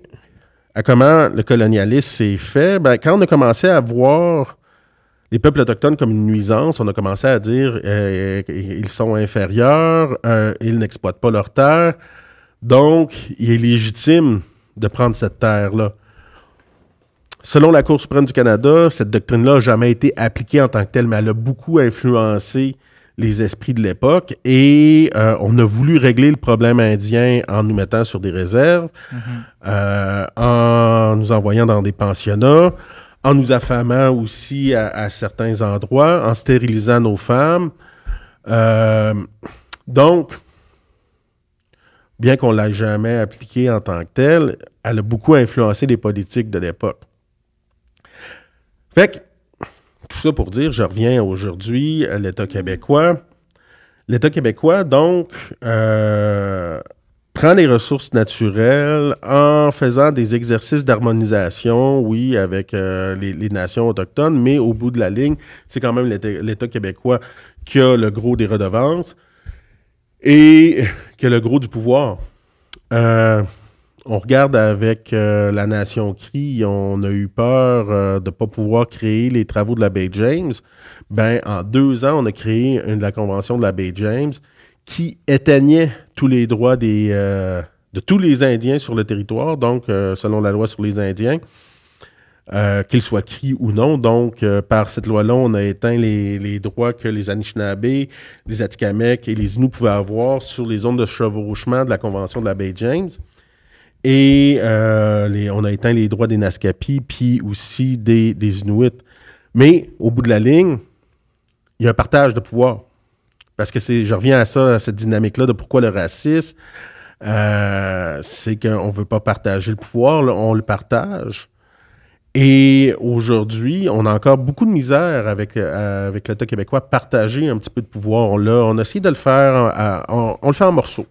à comment le colonialisme s'est fait, ben, quand on a commencé à voir les peuples autochtones comme une nuisance, on a commencé à dire ils sont inférieurs, ils n'exploitent pas leur terre, donc il est légitime de prendre cette terre-là. Selon la Cour suprême du Canada, cette doctrine-là n'a jamais été appliquée en tant que telle, mais elle a beaucoup influencé les esprits de l'époque et on a voulu régler le problème indien en nous mettant sur des réserves, en nous envoyant dans des pensionnats, en nous affamant aussi à certains endroits, en stérilisant nos femmes. Donc, bien qu'on ne l'ait jamais appliquée en tant que telle, elle a beaucoup influencé les politiques de l'époque. Fait que, tout ça pour dire, je reviens aujourd'hui à l'État québécois. L'État québécois, donc, prend les ressources naturelles en faisant des exercices d'harmonisation, oui, avec les nations autochtones, mais au bout de la ligne, c'est quand même l'État québécois qui a le gros des redevances et qui a le gros du pouvoir. On regarde avec la Nation Crie, on a eu peur de ne pas pouvoir créer les travaux de la baie James. Ben, en 2 ans, on a créé la Convention de la baie James qui éteignait tous les droits de tous les Indiens sur le territoire, donc selon la loi sur les Indiens, qu'ils soient Crie ou non. Donc, par cette loi-là, on a éteint les droits que les Anishinabés, les Atikamekw et les Inuits pouvaient avoir sur les zones de chevauchement de la Convention de la baie James. Et on a éteint les droits des Naskapi, puis aussi des Inuits. Mais, au bout de la ligne, il y a un partage de pouvoir. Parce que je reviens à ça, à cette dynamique-là de pourquoi le racisme, c'est qu'on ne veut pas partager le pouvoir, là, on le partage. Et aujourd'hui, on a encore beaucoup de misère avec l'État québécois partager un petit peu de pouvoir. On a essayé de le faire, on le fait en morceaux.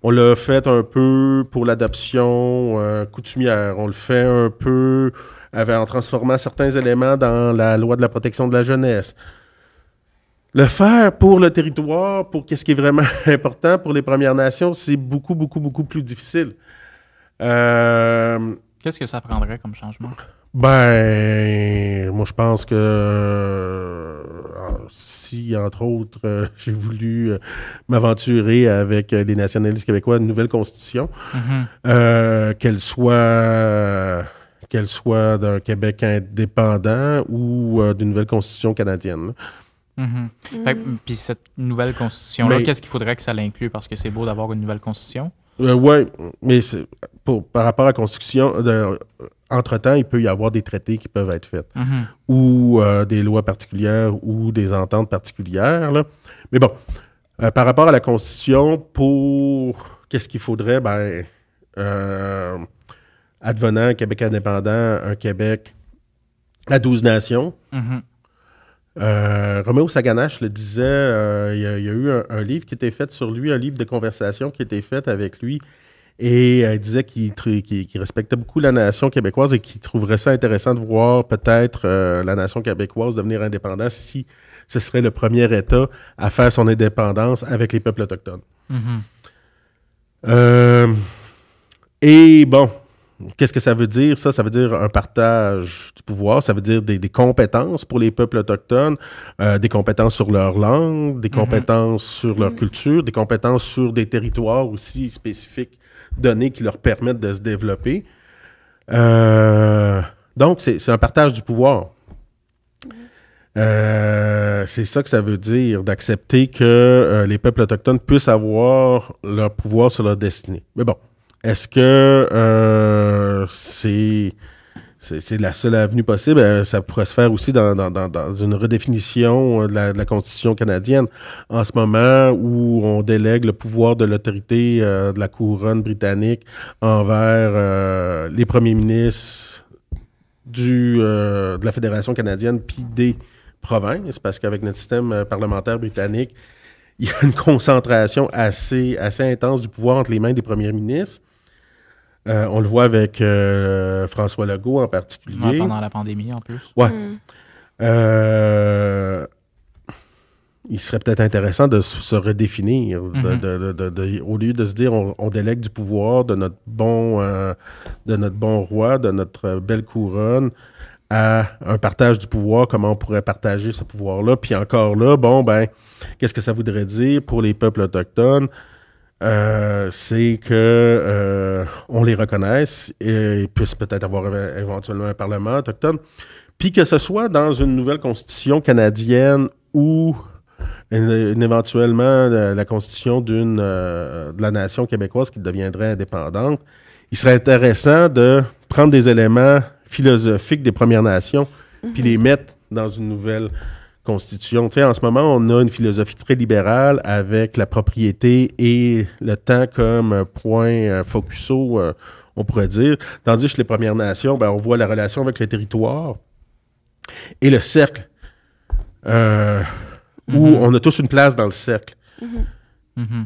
On l'a fait un peu pour l'adoption coutumière. On le fait un peu en transformant certains éléments dans la loi de la protection de la jeunesse. Le faire pour le territoire, pour qu'est-ce qui est vraiment important pour les Premières Nations, c'est beaucoup, beaucoup, beaucoup plus difficile. Qu'est-ce que ça prendrait comme changement? Ben, moi, je pense que si, entre autres, j'ai voulu m'aventurer avec les nationalistes québécois une nouvelle constitution, qu'elle soit d'un Québec indépendant ou d'une nouvelle constitution canadienne. Puis cette nouvelle constitution-là, qu'est-ce qu'il faudrait que ça l'inclue? Parce que c'est beau d'avoir une nouvelle constitution. Oui, mais par rapport à la constitution, entre-temps, il peut y avoir des traités qui peuvent être faits, ou des lois particulières, ou des ententes particulières. Là. Mais bon, par rapport à la constitution, pour qu'est-ce qu'il faudrait? Ben, advenant un Québec indépendant, un Québec à 12 nations. Mm-hmm. Roméo Saganache le disait, il y a eu un livre qui était fait sur lui, un livre de conversation qui était fait avec lui, et il disait qu'il respectait beaucoup la nation québécoise et qu'il trouverait ça intéressant de voir peut-être la nation québécoise devenir indépendante si ce serait le premier État à faire son indépendance avec les peuples autochtones. Mm-hmm. Et bon, qu'est-ce que ça veut dire? Ça veut dire un partage du pouvoir, ça veut dire des compétences pour les peuples autochtones, des compétences sur leur langue, des compétences sur leur culture, des compétences sur des territoires aussi spécifiques donnés qui leur permettent de se développer. Donc, c'est un partage du pouvoir. C'est ça que ça veut dire, d'accepter que les peuples autochtones puissent avoir leur pouvoir sur leur destinée. Mais bon, est-ce que c'est la seule avenue possible? Ça pourrait se faire aussi dans une redéfinition de la Constitution canadienne. En ce moment où on délègue le pouvoir de l'autorité de la couronne britannique envers les premiers ministres de la Fédération canadienne puis des provinces, parce qu'avec notre système parlementaire britannique, il y a une concentration assez intense du pouvoir entre les mains des premiers ministres. On le voit avec François Legault en particulier. Ouais, pendant la pandémie, en plus. Ouais. Il serait peut-être intéressant de se redéfinir, au lieu de se dire on délègue du pouvoir de notre bon roi, de notre belle couronne, à un partage du pouvoir, comment on pourrait partager ce pouvoir-là. Puis encore là, qu'est-ce que ça voudrait dire pour les peuples autochtones? C'est que on les reconnaisse et puissent peut-être avoir éventuellement un parlement autochtone, puis que ce soit dans une nouvelle constitution canadienne ou éventuellement la constitution de la nation québécoise qui deviendrait indépendante. Il serait intéressant de prendre des éléments philosophiques des Premières Nations puis les mettre dans une nouvelle constitution. Tu sais, en ce moment, on a une philosophie très libérale avec la propriété et le temps comme point focuso, on pourrait dire. Tandis que les Premières Nations, on voit la relation avec le territoire et le cercle, où on a tous une place dans le cercle.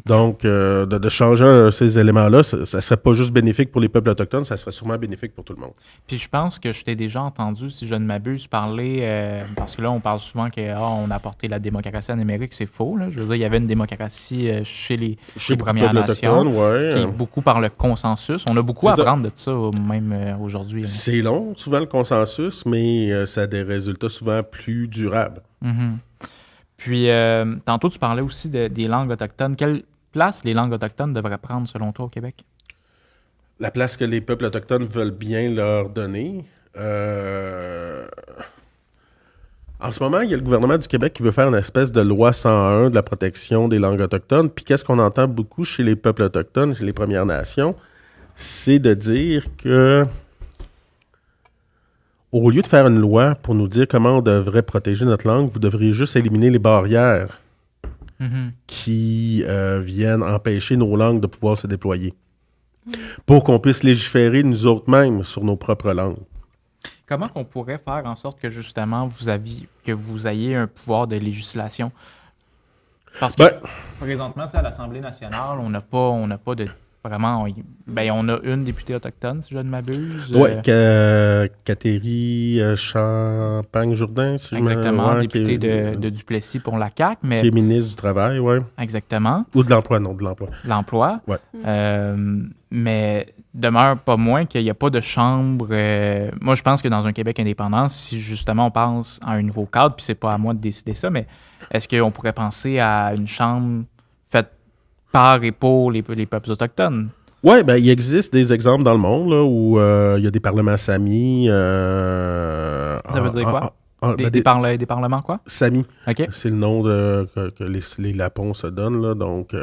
Donc, de changer ces éléments-là, ça ne serait pas juste bénéfique pour les peuples autochtones, ça serait sûrement bénéfique pour tout le monde. Puis je pense que je t'ai déjà entendu, si je ne m'abuse, parler, parce que là, on parle souvent qu'on a apporté la démocratie en Amérique, c'est faux. Là. Je veux dire, il y avait une démocratie chez les Premières Nations, qui est beaucoup par le consensus. On a beaucoup à apprendre de ça, même aujourd'hui. C'est long, souvent, le consensus, mais ça a des résultats souvent plus durables. Puis, tantôt, tu parlais aussi des langues autochtones. Quelle place les langues autochtones devraient prendre, selon toi, au Québec? La place que les peuples autochtones veulent bien leur donner. En ce moment, il y a le gouvernement du Québec qui veut faire une espèce de loi 101 de la protection des langues autochtones. Puis, qu'est-ce qu'on entend beaucoup chez les peuples autochtones, chez les Premières Nations? C'est de dire que au lieu de faire une loi pour nous dire comment on devrait protéger notre langue, vous devriez juste éliminer les barrières qui viennent empêcher nos langues de pouvoir se déployer. Pour qu'on puisse légiférer nous autres mêmes sur nos propres langues. Comment qu'on pourrait faire en sorte que justement vous ayez un pouvoir de législation? Parce que présentement, c'est à l'Assemblée nationale, on n'a pas de... Vraiment, on a une députée autochtone, si je ne m'abuse. Oui, Catherine Champagne-Jourdain, si exactement, je me députée de Duplessis pour la CAQ. Mais... Qui est ministre du Travail, oui. Exactement. Ou de l'Emploi, non, de l'Emploi. L'Emploi. Oui. Mais demeure pas moins qu'il n'y a pas de chambre... moi, je pense que dans un Québec indépendant, si justement on pense à un nouveau cadre, puis c'est pas à moi de décider ça, mais est-ce qu'on pourrait penser à une chambre faite par et pour les peuples autochtones? Oui, il existe des exemples dans le monde là, où il y a des parlements Sami. Ça veut dire quoi? Des parlements quoi? Sami. Okay. C'est le nom que les Lapons se donnent, là, donc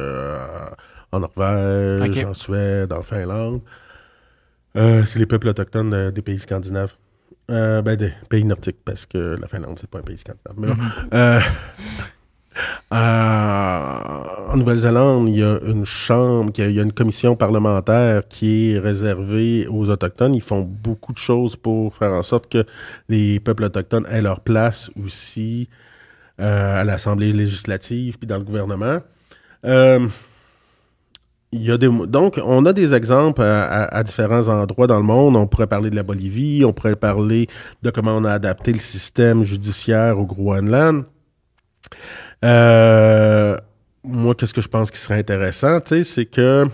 en Norvège, en Suède, en Finlande. C'est les peuples autochtones des pays scandinaves. Des pays nordiques, parce que la Finlande, c'est pas un pays scandinave. Mais En Nouvelle-Zélande, il y a une chambre, il y a une commission parlementaire qui est réservée aux Autochtones. Ils font beaucoup de choses pour faire en sorte que les peuples autochtones aient leur place aussi à l'Assemblée législative puis dans le gouvernement. Donc, on a des exemples à différents endroits dans le monde. On pourrait parler de la Bolivie, on pourrait parler de comment on a adapté le système judiciaire au Groenland. Moi, qu'est-ce que je pense qui serait intéressant, c'est que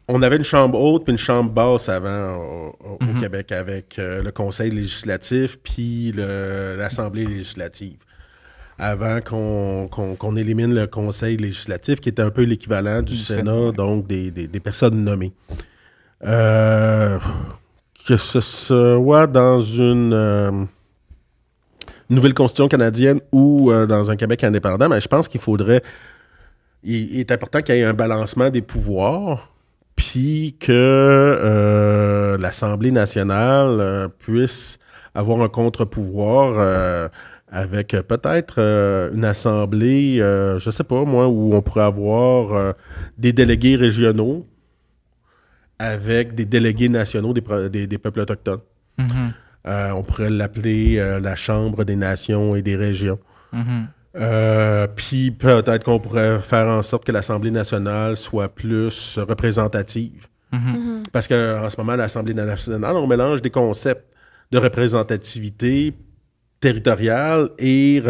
on avait une chambre haute puis une chambre basse avant au Québec avec le Conseil législatif puis l'Assemblée législative. Avant qu'on élimine le Conseil législatif, qui était un peu l'équivalent du Sénat, donc des personnes nommées. Que ce soit dans une nouvelle constitution canadienne ou dans un Québec indépendant, mais je pense qu'il faudrait... Il est important qu'il y ait un balancement des pouvoirs, puis que l'Assemblée nationale puisse avoir un contre-pouvoir... avec peut-être une assemblée, je sais pas moi, où on pourrait avoir des délégués régionaux avec des délégués nationaux des peuples autochtones. Mm-hmm. On pourrait l'appeler la Chambre des nations et des régions. Mm-hmm. Puis peut-être qu'on pourrait faire en sorte que l'Assemblée nationale soit plus représentative. Mm-hmm. Parce qu'en ce moment, l'Assemblée nationale, on mélange des concepts de représentativité territoriale et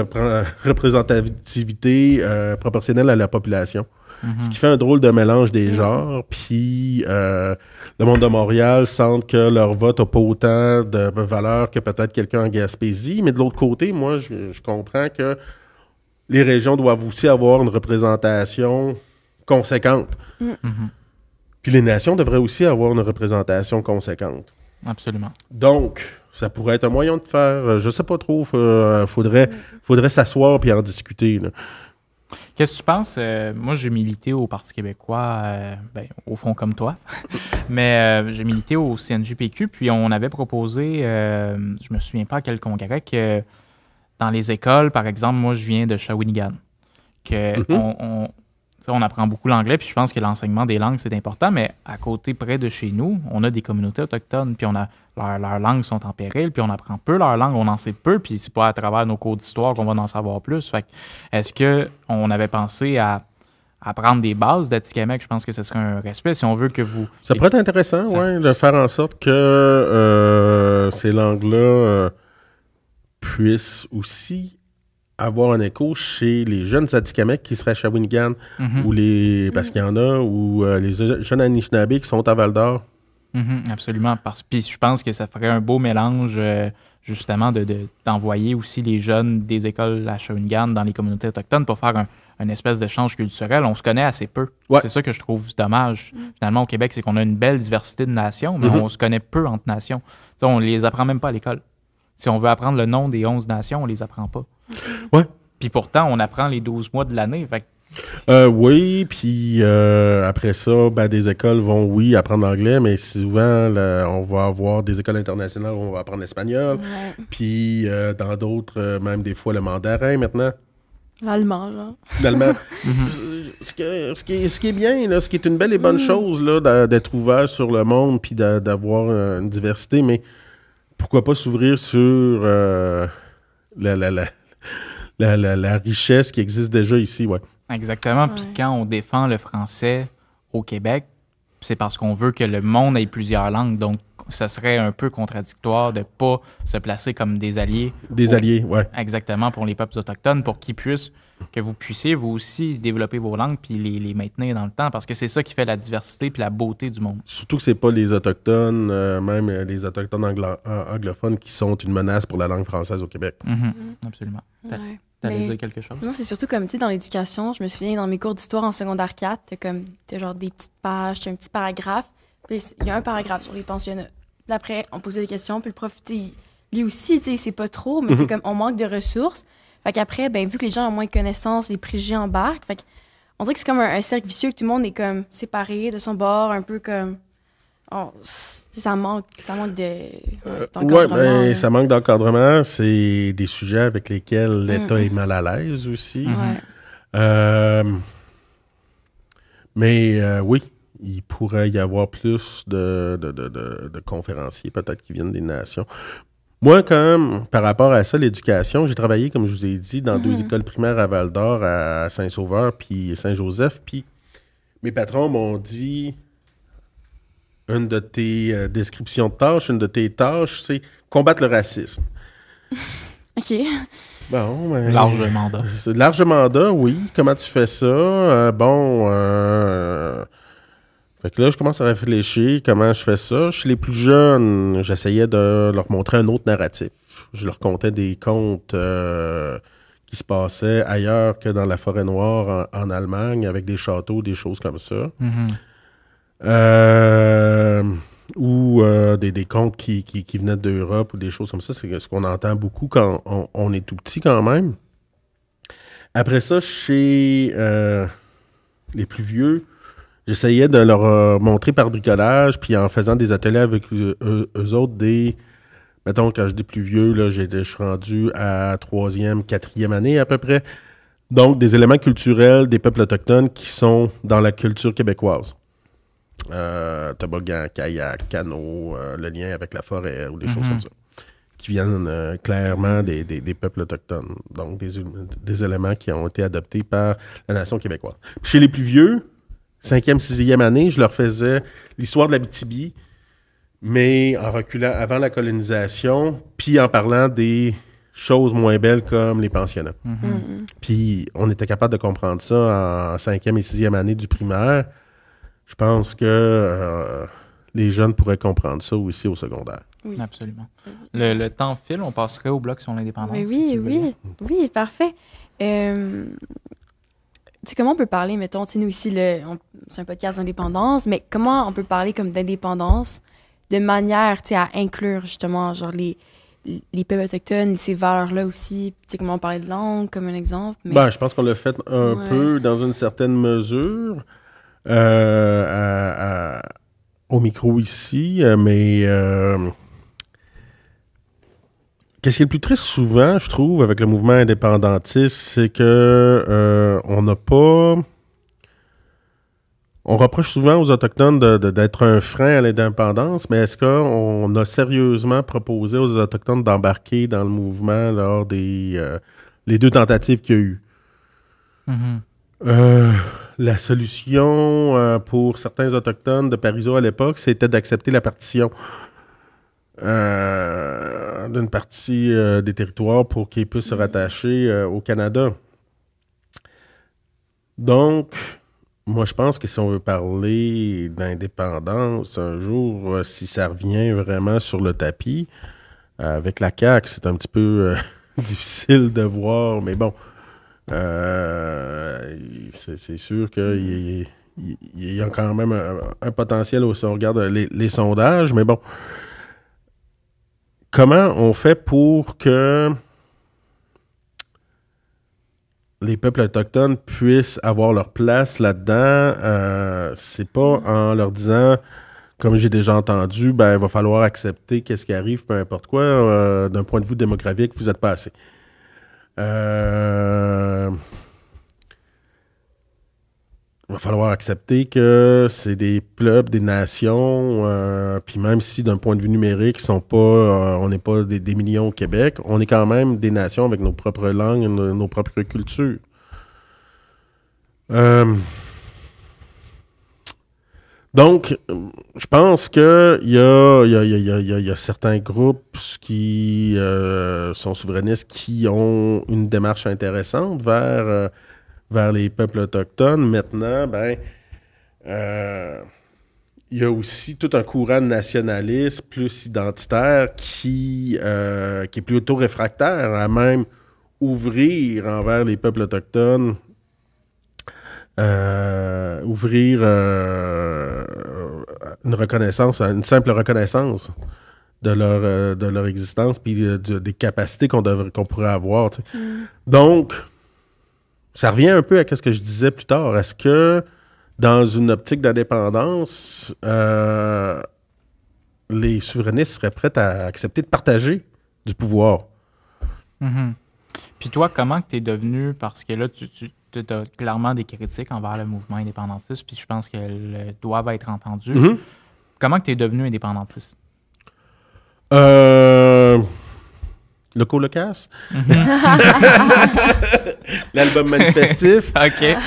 représentativité proportionnelle à la population. Mm-hmm. Ce qui fait un drôle de mélange des genres. Puis le monde de Montréal sent que leur vote n'a pas autant de valeur que peut-être quelqu'un en Gaspésie. Mais de l'autre côté, moi, je comprends que les régions doivent aussi avoir une représentation conséquente. Mm-hmm. Puis les nations devraient aussi avoir une représentation conséquente. Absolument. Donc, ça pourrait être un moyen de faire, je sais pas trop, faudrait s'asseoir puis en discuter. Là. Qu'est-ce que tu penses? Moi, j'ai milité au Parti québécois, au fond comme toi, mais j'ai milité au CNJPQ, puis on avait proposé, je me souviens pas à quel congrès, que dans les écoles, par exemple, moi, je viens de Shawinigan, que on apprend beaucoup l'anglais, puis je pense que l'enseignement des langues, c'est important, mais à côté, près de chez nous, on a des communautés autochtones, puis leurs langues sont en péril, puis on apprend peu leur langue, on en sait peu, puis c'est pas à travers nos cours d'histoire qu'on va en savoir plus. Fait que, est-ce qu'on avait pensé à apprendre des bases d'Atikamekw? Je pense que ce serait un respect, si on veut que vous... Ça pourrait être intéressant, oui, de faire en sorte que ces langues-là puissent aussi avoir un écho chez les jeunes Atikamekw qui seraient à Shawinigan, ou parce qu'il y en a, ou les jeunes Anishinaabe qui sont à Val-d'Or. Absolument. Puis je pense que ça ferait un beau mélange, justement, d'envoyer aussi les jeunes des écoles à Shawinigan dans les communautés autochtones pour faire un espèce d'échange culturel. On se connaît assez peu. Ouais. C'est ça que je trouve dommage. Finalement, au Québec, c'est qu'on a une belle diversité de nations, mais on se connaît peu entre nations. T'sais, on les apprend même pas à l'école. Si on veut apprendre le nom des 11 nations, on les apprend pas. Ouais. Puis pourtant, on apprend les 12 mois de l'année. Fait oui, puis après ça, des écoles vont, apprendre l'anglais, mais souvent, on va avoir des écoles internationales où on va apprendre l'espagnol. Ouais. Puis dans d'autres, même des fois, le mandarin maintenant. L'allemand, là. L'allemand. Ce qui est bien, là, ce qui est une belle et bonne chose, là, d'être ouvert sur le monde puis d'avoir une diversité, mais pourquoi pas s'ouvrir sur la richesse qui existe déjà ici, ouais. Exactement. Puis quand on défend le français au Québec, c'est parce qu'on veut que le monde ait plusieurs langues. Donc, ça serait un peu contradictoire de ne pas se placer comme des alliés. Des alliés, oui. Exactement, pour les peuples autochtones, pour que vous puissiez vous aussi développer vos langues puis les maintenir dans le temps, parce que c'est ça qui fait la diversité puis la beauté du monde. Surtout que c'est pas les Autochtones, même les Autochtones anglophones qui sont une menace pour la langue française au Québec. Absolument. T'allais dire quelque chose? Non, c'est surtout comme, tu sais, dans l'éducation, je me souviens, dans mes cours d'histoire en secondaire 4, t'as genre des petites pages, t'as un petit paragraphe, puis il y a un paragraphe sur les pensionnats. Puis après, on posait des questions, puis le prof, lui aussi, tu sais, c'est pas trop, mais c'est comme, on manque de ressources. Fait qu'après, vu que les gens ont moins de connaissances, les préjugés embarquent, fait qu'on dirait que c'est comme un cercle vicieux, que tout le monde est comme séparé de son bord, un peu comme... ça manque d'encadrement. Oui, ça manque d'encadrement. C'est des sujets avec lesquels l'État est mal à l'aise aussi. Mais oui, il pourrait y avoir plus de conférenciers, peut-être, qui viennent des nations. Moi, quand même, par rapport à ça, l'éducation, j'ai travaillé, comme je vous ai dit, dans 2 écoles primaires à Val-d'Or, à Saint-Sauveur puis Saint-Joseph. Puis mes patrons m'ont dit, une de tes descriptions de tâches, une de tes tâches, c'est combattre le racisme. OK. Bon, ben, large mandat. C'est large mandat, oui. Comment tu fais ça? Fait que là, je commence à réfléchir comment je fais ça. Chez les plus jeunes, j'essayais de leur montrer un autre narratif. Je leur contais des contes qui se passaient ailleurs que dans la forêt noire en Allemagne, avec des châteaux, des choses comme ça. Ou des contes qui venaient d'Europe ou des choses comme ça. C'est ce qu'on entend beaucoup quand on est tout petit quand même. Après ça, chez les plus vieux, j'essayais de leur montrer par bricolage, puis en faisant des ateliers avec eux autres, mettons, quand je dis plus vieux, là, je suis rendu à 3e, 4e année à peu près. Donc, des éléments culturels des peuples autochtones qui sont dans la culture québécoise. Toboggan, kayak, canot, le lien avec la forêt ou des choses comme ça, qui viennent clairement des peuples autochtones. Donc, des éléments qui ont été adoptés par la nation québécoise. Puis chez les plus vieux, 5e, 6e année, je leur faisais l'histoire de l'Abitibi, mais en reculant avant la colonisation, puis en parlant des choses moins belles comme les pensionnats. Puis on était capable de comprendre ça en 5e et 6e année du primaire. Je pense que les jeunes pourraient comprendre ça aussi au secondaire. Oui. Absolument. Le temps file, on passerait au bloc sur l'indépendance. Oui, parfait. Comment on peut parler, mettons, nous ici, c'est un podcast d'indépendance, mais comment on peut parler comme d'indépendance de manière, à inclure justement, genre, les peuples autochtones, ces valeurs-là aussi, comment on parlait de langue, comme un exemple. Mais... je pense qu'on l'a fait un peu dans une certaine mesure au micro ici, mais... Qu'est-ce qui est le plus triste souvent, je trouve, avec le mouvement indépendantiste, c'est que on n'a pas... On reproche souvent aux Autochtones d'être un frein à l'indépendance, mais est-ce qu'on a sérieusement proposé aux Autochtones d'embarquer dans le mouvement lors des les 2 tentatives qu'il y a eu? La solution pour certains Autochtones de Parizeau à l'époque, c'était d'accepter la partition d'une partie des territoires pour qu'ils puissent se rattacher au Canada. Donc, moi, je pense que si on veut parler d'indépendance un jour, si ça revient vraiment sur le tapis, avec la CAQ, c'est un petit peu difficile de voir, mais bon, c'est sûr qu'il y a quand même un potentiel si on regarde les sondages, mais bon. Comment on fait pour que les peuples autochtones puissent avoir leur place là-dedans? C'est pas en leur disant, comme j'ai déjà entendu, il va falloir accepter qu'est-ce qui arrive, peu importe quoi, d'un point de vue démographique, vous n'êtes pas assez. Il va falloir accepter que c'est des peuples, des nations, puis même si d'un point de vue numérique, on n'est pas des millions au Québec, on est quand même des nations avec nos propres langues, nos propres cultures. Donc, je pense qu'il y a certains groupes qui sont souverainistes qui ont une démarche intéressante vers les peuples autochtones. Maintenant, il y a aussi tout un courant nationaliste plus identitaire qui est plutôt réfractaire à même ouvrir envers les peuples autochtones, ouvrir une simple reconnaissance de leur existence puis des capacités qu'on pourrait avoir. Donc, ça revient un peu à ce que je disais plus tard. Est-ce que, dans une optique d'indépendance, les souverainistes seraient prêts à accepter de partager du pouvoir. Mm-hmm. Puis toi, comment tu es devenu, parce que là, tu as clairement des critiques envers le mouvement indépendantiste, puis je pense qu'elles doivent être entendues. Mm-hmm. Comment tu es devenu indépendantiste? Le colocasse. L'album manifestif. OK.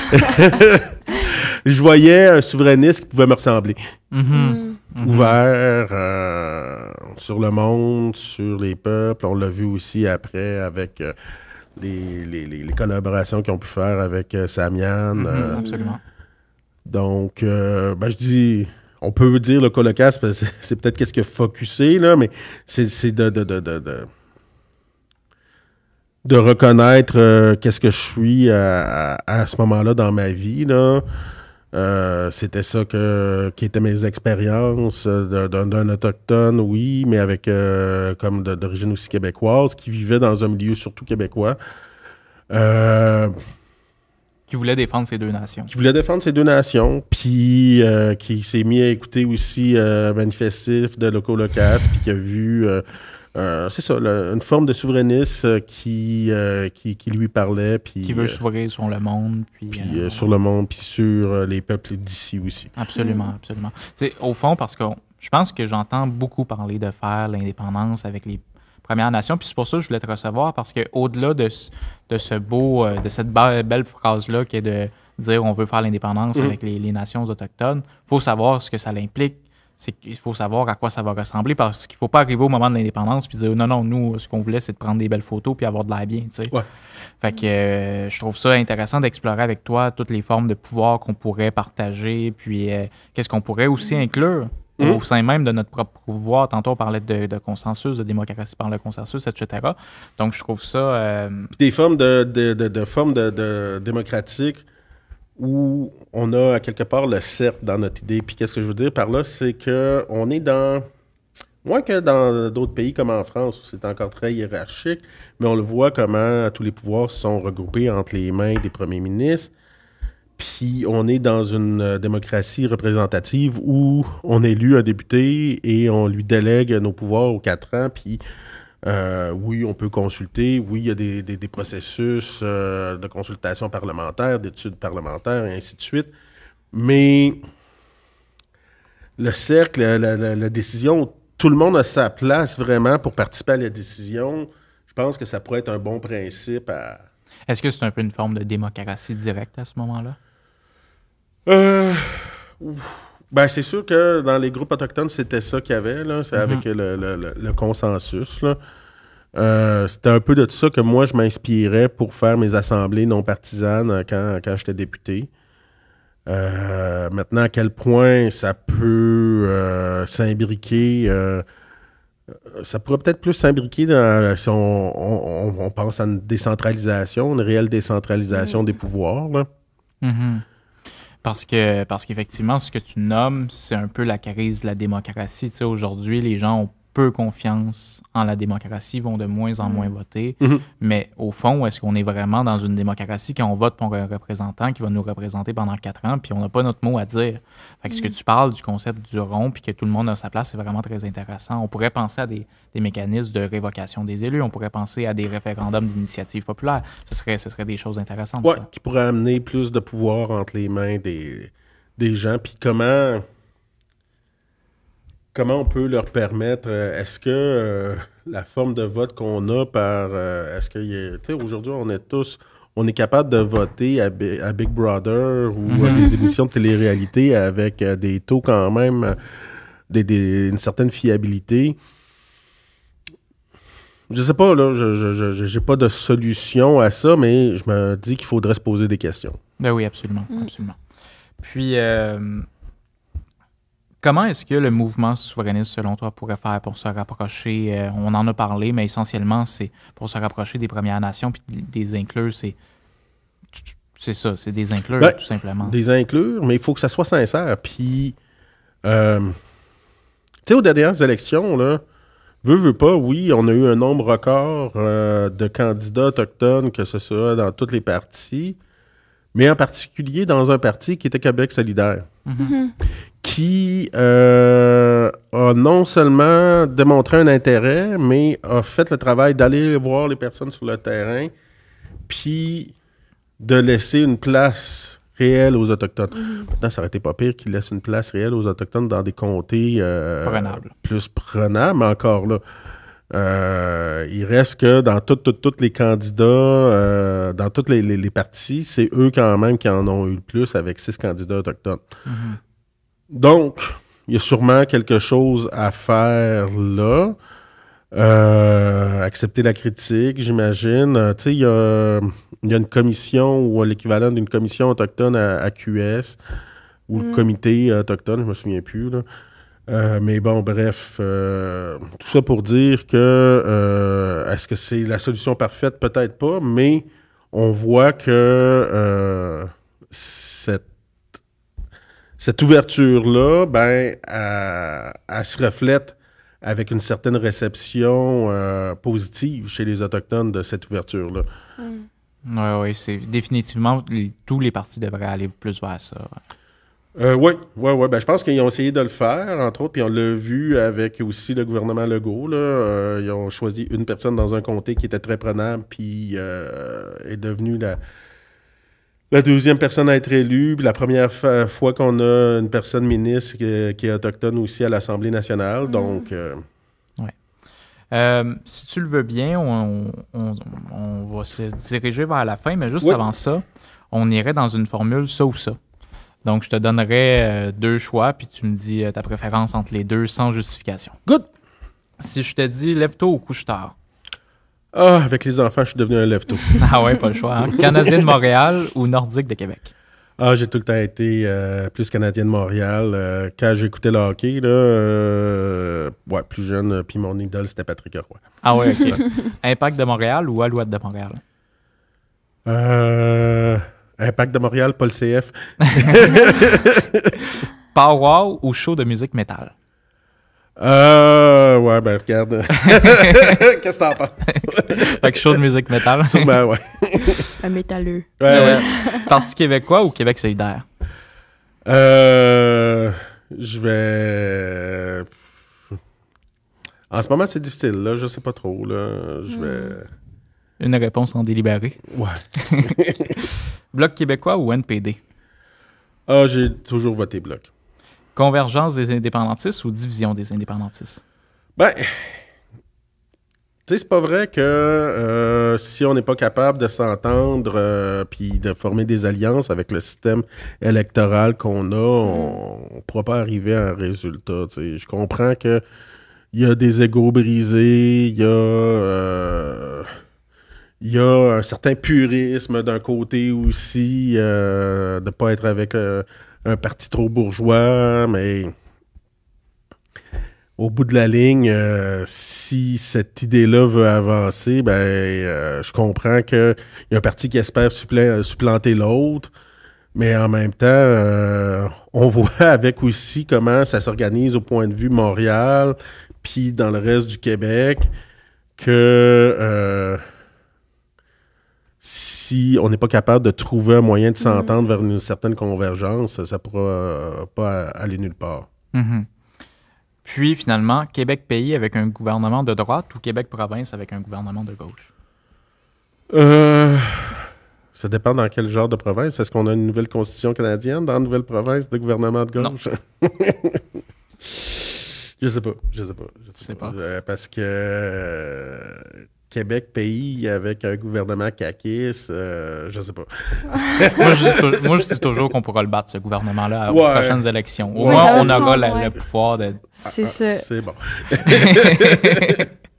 Je voyais un souverainiste qui pouvait me ressembler. Mm-hmm. Ouvert sur le monde, sur les peuples. On l'a vu aussi après avec les collaborations qu'ils ont pu faire avec Samian. Absolument. Donc, je dis, on peut dire le colocasse, parce que c'est peut-être qu'est-ce que focusé, là, mais c'est de reconnaître qu'est-ce que je suis à ce moment-là dans ma vie, là. C'était ça qui étaient mes expériences d'un autochtone, oui, mais avec comme d'origine aussi québécoise, qui vivait dans un milieu surtout québécois. Qui voulait défendre ces deux nations. Qui voulait défendre ces deux nations, puis qui s'est mis à écouter aussi Manifestif de Loco-Locas, puis qui a vu... c'est ça, une forme de souverainisme qui lui parlait. Puis, qui veut s'ouvrir sur le monde. Puis sur le monde, puis sur les peuples d'ici aussi. Absolument, absolument. C'est, au fond, parce que je pense que j'entends beaucoup parler de faire l'indépendance avec les Premières Nations, puis c'est pour ça que je voulais te recevoir, parce qu'au-delà de cette belle phrase-là qui est de dire on veut faire l'indépendance avec les nations autochtones, il faut savoir ce que ça implique. C'est qu'il faut savoir à quoi ça va ressembler, parce qu'il ne faut pas arriver au moment de l'indépendance puis dire non, nous, ce qu'on voulait, c'est de prendre des belles photos puis avoir de l'air bien, tu sais. Ouais. Fait que je trouve ça intéressant d'explorer avec toi toutes les formes de pouvoir qu'on pourrait partager, puis qu'est-ce qu'on pourrait aussi inclure au sein même de notre propre pouvoir. Tantôt, on parlait de consensus, de démocratie par le consensus, etc. Donc, je trouve ça... Des formes de formes démocratiques où on a à quelque part le cercle dans notre idée. Puis qu'est-ce que je veux dire par là, c'est qu'on est dans... Moins que dans d'autres pays comme en France, où c'est encore très hiérarchique, mais on le voit comment tous les pouvoirs sont regroupés entre les mains des premiers ministres. Puis on est dans une démocratie représentative où on élit un député et on lui délègue nos pouvoirs aux 4 ans. Puis oui, on peut consulter. Oui, il y a des processus de consultation parlementaire, d'études parlementaires et ainsi de suite. Mais le cercle, la décision, tout le monde a sa place vraiment pour participer à la décision. Je pense que ça pourrait être un bon principe à... Est-ce que c'est un peu une forme de démocratie directe à ce moment-là? C'est sûr que dans les groupes autochtones, c'était ça qu'il y avait, là. C'est avec le consensus, là. C'était un peu de ça que moi, je m'inspirais pour faire mes assemblées non partisanes quand j'étais député. Maintenant, à quel point ça peut s'imbriquer... ça pourrait peut-être plus s'imbriquer si on pense à une décentralisation, une réelle décentralisation des pouvoirs, là. Mm-hmm. Parce qu'effectivement, ce que tu nommes, c'est un peu la crise de la démocratie. Tu sais, aujourd'hui, les gens ont peu confiance en la démocratie, vont de moins en moins voter. Mm-hmm. Mais au fond, est-ce qu'on est vraiment dans une démocratie quand on vote pour un représentant qui va nous représenter pendant 4 ans, puis on n'a pas notre mot à dire? Fait que ce que tu parles du concept du rond, puis que tout le monde a sa place, c'est vraiment très intéressant. On pourrait penser à des mécanismes de révocation des élus, on pourrait penser à des référendums d'initiative populaire. Ce serait des choses intéressantes. Oui, ça. Qui pourraient amener plus de pouvoir entre les mains des gens, puis comment on peut leur permettre, est-ce que la forme de vote qu'on a est-ce qu'il y a, tu sais, aujourd'hui, on est capable de voter à Big Brother ou à des émissions de télé-réalité avec des taux quand même, une certaine fiabilité. Je sais pas, là, j'ai pas de solution à ça, mais je me dis qu'il faudrait se poser des questions. Ben oui, absolument, absolument. Puis... comment est-ce que le mouvement souverainiste, selon toi, pourrait faire pour se rapprocher, on en a parlé, mais essentiellement, c'est pour se rapprocher des Premières Nations, puis des inclure, c'est ça, c'est des inclure, tout simplement. Des inclure, mais il faut que ça soit sincère. Puis, tu sais, aux dernières élections, là, veut pas, oui, on a eu un nombre record de candidats autochtones, que ce soit dans tous les partis, mais en particulier dans un parti qui était Québec solidaire. Mm-hmm. Qui a a non seulement démontré un intérêt, mais a fait le travail d'aller voir les personnes sur le terrain, puis de laisser une place réelle aux Autochtones. Pourtant, ça aurait été pas pire qu'ils laissent une place réelle aux Autochtones dans des comtés plus prenables, mais encore là. Il reste que dans tous les candidats, dans tous les partis, c'est eux quand même qui en ont eu le plus avec 6 candidats autochtones. Donc, il y a sûrement quelque chose à faire là. Accepter la critique, j'imagine. Tu sais, il y a une commission ou l'équivalent d'une commission autochtone à QS ou le comité autochtone, je me souviens plus, là. Mais bon, bref, tout ça pour dire que est-ce que c'est la solution parfaite? Peut-être pas, mais on voit que cette ouverture-là, ben, elle se reflète avec une certaine réception positive chez les Autochtones de cette ouverture-là. Oui, c'est définitivement, tous les partis devraient aller plus vers ça. Oui. Ben, je pense qu'ils ont essayé de le faire, entre autres, puis on l'a vu avec aussi le gouvernement Legault. Là. Ils ont choisi une personne dans un comté qui était très prenable, puis est devenue la deuxième personne à être élue, puis la première fois qu'on a une personne ministre qui est autochtone aussi à l'Assemblée nationale. Donc, si tu le veux bien, on va se diriger vers la fin, mais juste avant ça, on irait dans une formule ça ou ça. Donc, je te donnerai 2 choix, puis tu me dis ta préférence entre les deux sans justification. Good! Si je te dis lève-tôt ou couche-tard? Ah, avec les enfants, je suis devenu un lève-tôt. Ah ouais, pas le choix. Hein? Canadien de Montréal ou Nordique de Québec? Ah, j'ai tout le temps été plus Canadien de Montréal. Quand j'écoutais le hockey, là, plus jeune, puis mon idole, c'était Patrick Roy. Ah ouais, OK. Impact de Montréal ou Alouette de Montréal? Impact de Montréal, pas le CF. Pow-wow ou show de musique métal? Ouais, ben regarde. Qu'est-ce que t'en penses? Fait que show de musique métal. Sûrement, ouais. Un métalleux. Ouais. Parti québécois ou Québec solidaire? Je vais... En ce moment, c'est difficile, là. Je sais pas trop, là. Je vais... Une réponse en délibéré. Ouais. Bloc québécois ou NPD? Ah, j'ai toujours voté Bloc. Convergence des indépendantistes ou division des indépendantistes? Ben, tu sais, c'est pas vrai que si on n'est pas capable de s'entendre puis de former des alliances avec le système électoral qu'on a, on ne pourra pas arriver à un résultat. T'sais. Je comprends que il y a des égos brisés, il y a un certain purisme d'un côté aussi, de ne pas être avec un parti trop bourgeois, mais au bout de la ligne, si cette idée-là veut avancer, je comprends qu'il y a un parti qui espère supplanter l'autre, mais en même temps, on voit avec aussi comment ça s'organise au point de vue Montréal, puis dans le reste du Québec, que... si on n'est pas capable de trouver un moyen de s'entendre vers une certaine convergence, ça ne pourra pas aller nulle part. Mm-hmm. Puis, finalement, Québec-Pays avec un gouvernement de droite ou Québec-Province avec un gouvernement de gauche? Ça dépend dans quel genre de province. Est-ce qu'on a une nouvelle constitution canadienne dans la nouvelle province de gouvernement de gauche? Non. Je sais pas. Parce que... Québec-Pays avec un gouvernement caquiste, je sais pas. moi, je dis toujours qu'on pourra le battre, ce gouvernement-là, aux prochaines élections. Au moins, on aura le pouvoir de... C'est ça. C'est bon.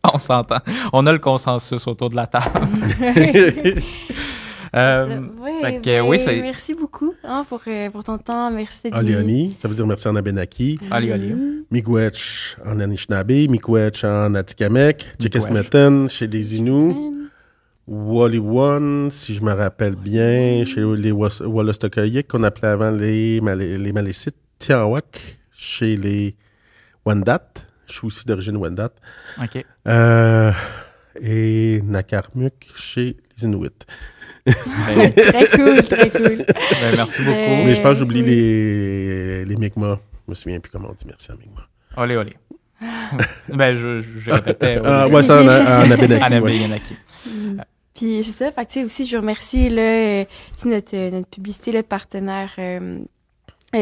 On s'entend. On a le consensus autour de la table. Merci beaucoup pour ton temps. Merci d'être venu. Alioni, ça veut dire merci en Abénaki. Ali. Miigwech en Anishinaabe, Miigwech en Atikamekw, Tchekesmeten chez les Inuits, Waliwan, si je me rappelle bien, chez les Wolastoqiyik, qu'on appelait avant les Malécites, Tiawak chez les Wendat. Je suis aussi d'origine Wendat. OK. Et Nakarmuk chez les Inuits. Très cool. Merci beaucoup. Mais je pense que j'oublie les Mi'kmaq. Je me souviens plus comment on dit merci à Mi'kmaq. Olé. Ben, je répétais. Ouais, c'est en Abénaki. En Abénaki. Puis c'est ça, fait que tu sais aussi, je remercie là, notre publicité, le partenaire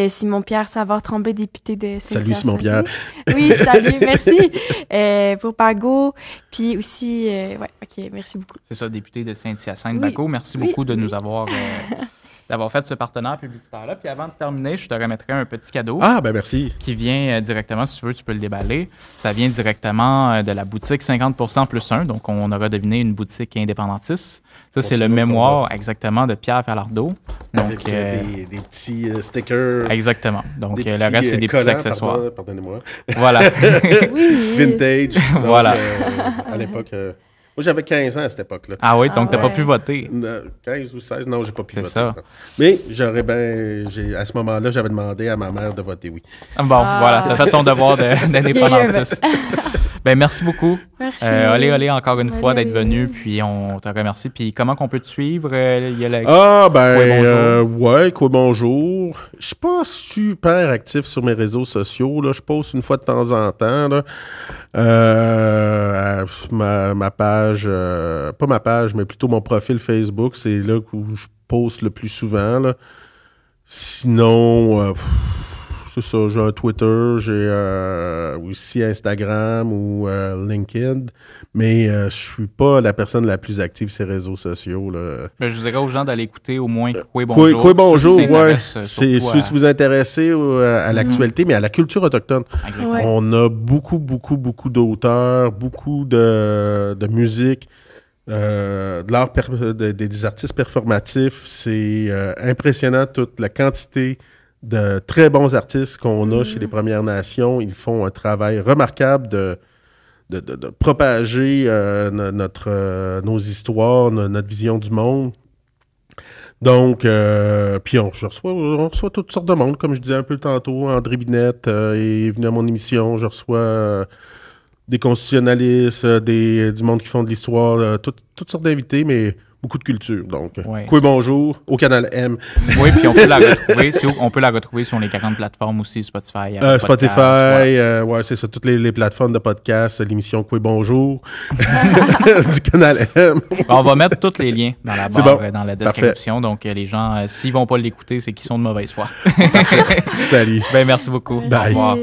Simon-Pierre Savard-Tremblay, député de Saint-Hyacinthe. Salut Simon-Pierre. Oui, salut, merci pour Pago. Puis aussi, ouais, OK, merci beaucoup. C'est ça, député de Saint-Hyacinthe, Baco. Merci beaucoup de nous avoir... d'avoir fait ce partenaire publicitaire-là. Puis avant de terminer, je te remettrai un petit cadeau. Ah, ben merci. Qui vient directement, si tu veux, tu peux le déballer. Ça vient directement de la boutique 50% plus 1. Donc, on aura deviné une boutique indépendantiste. Ça, c'est le mémoire exactement de Pierre Falardeau. Donc, avec des petits stickers. Exactement. Donc, le reste, c'est des petits accessoires. Pardonnez-moi. Voilà. Oui. Vintage. Donc, voilà. À l'époque... moi, j'avais 15 ans à cette époque-là. Ah oui, donc tu n'as pas pu voter. 15 ou 16, non, j'ai pas pu voter. C'est ça. Non. Mais à ce moment-là, j'avais demandé à ma mère de voter oui. Bon, voilà, tu as fait ton devoir d'indépendantiste. Ben, merci beaucoup. Merci. Olé, encore une fois d'être venu, puis on te remercie. Puis comment qu'on peut te suivre? Il y a quoi bonjour. Je suis pas super actif sur mes réseaux sociaux. Là. Je poste une fois de temps en temps. Là. Ma page, pas ma page, mais plutôt mon profil Facebook, c'est là où je poste le plus souvent. Là. Sinon... c'est ça, j'ai un Twitter, j'ai aussi Instagram ou LinkedIn, mais je suis pas la personne la plus active sur ces réseaux sociaux. Là. Ben, je dirais aux gens d'aller écouter au moins Coué Bonjour. Coué Bonjour, oui. Si vous vous intéressez à l'actualité, mais à la culture autochtone. Ouais. On a beaucoup d'auteurs, beaucoup de musique. De l'art des artistes performatifs. C'est impressionnant toute la quantité de très bons artistes qu'on a chez les Premières Nations. Ils font un travail remarquable de propager nos histoires, notre vision du monde. Donc, puis on reçoit toutes sortes de monde, comme je disais un peu tantôt. André Binette est venu à mon émission. Je reçois des constitutionnalistes, du monde qui font de l'histoire, toutes sortes d'invités, mais beaucoup de culture. Donc, Coué Bonjour, au canal M. Oui, puis on peut la retrouver. On peut la retrouver sur les 40 plateformes aussi, Spotify. Spotify, c'est ça, toutes les plateformes de podcast, l'émission Coué Bonjour du canal M. On va mettre tous les liens dans la barre, dans la description. Parfait. Donc, les gens, s'ils ne vont pas l'écouter, c'est qu'ils sont de mauvaise foi. Salut. Ben, merci beaucoup. Bye. Au revoir.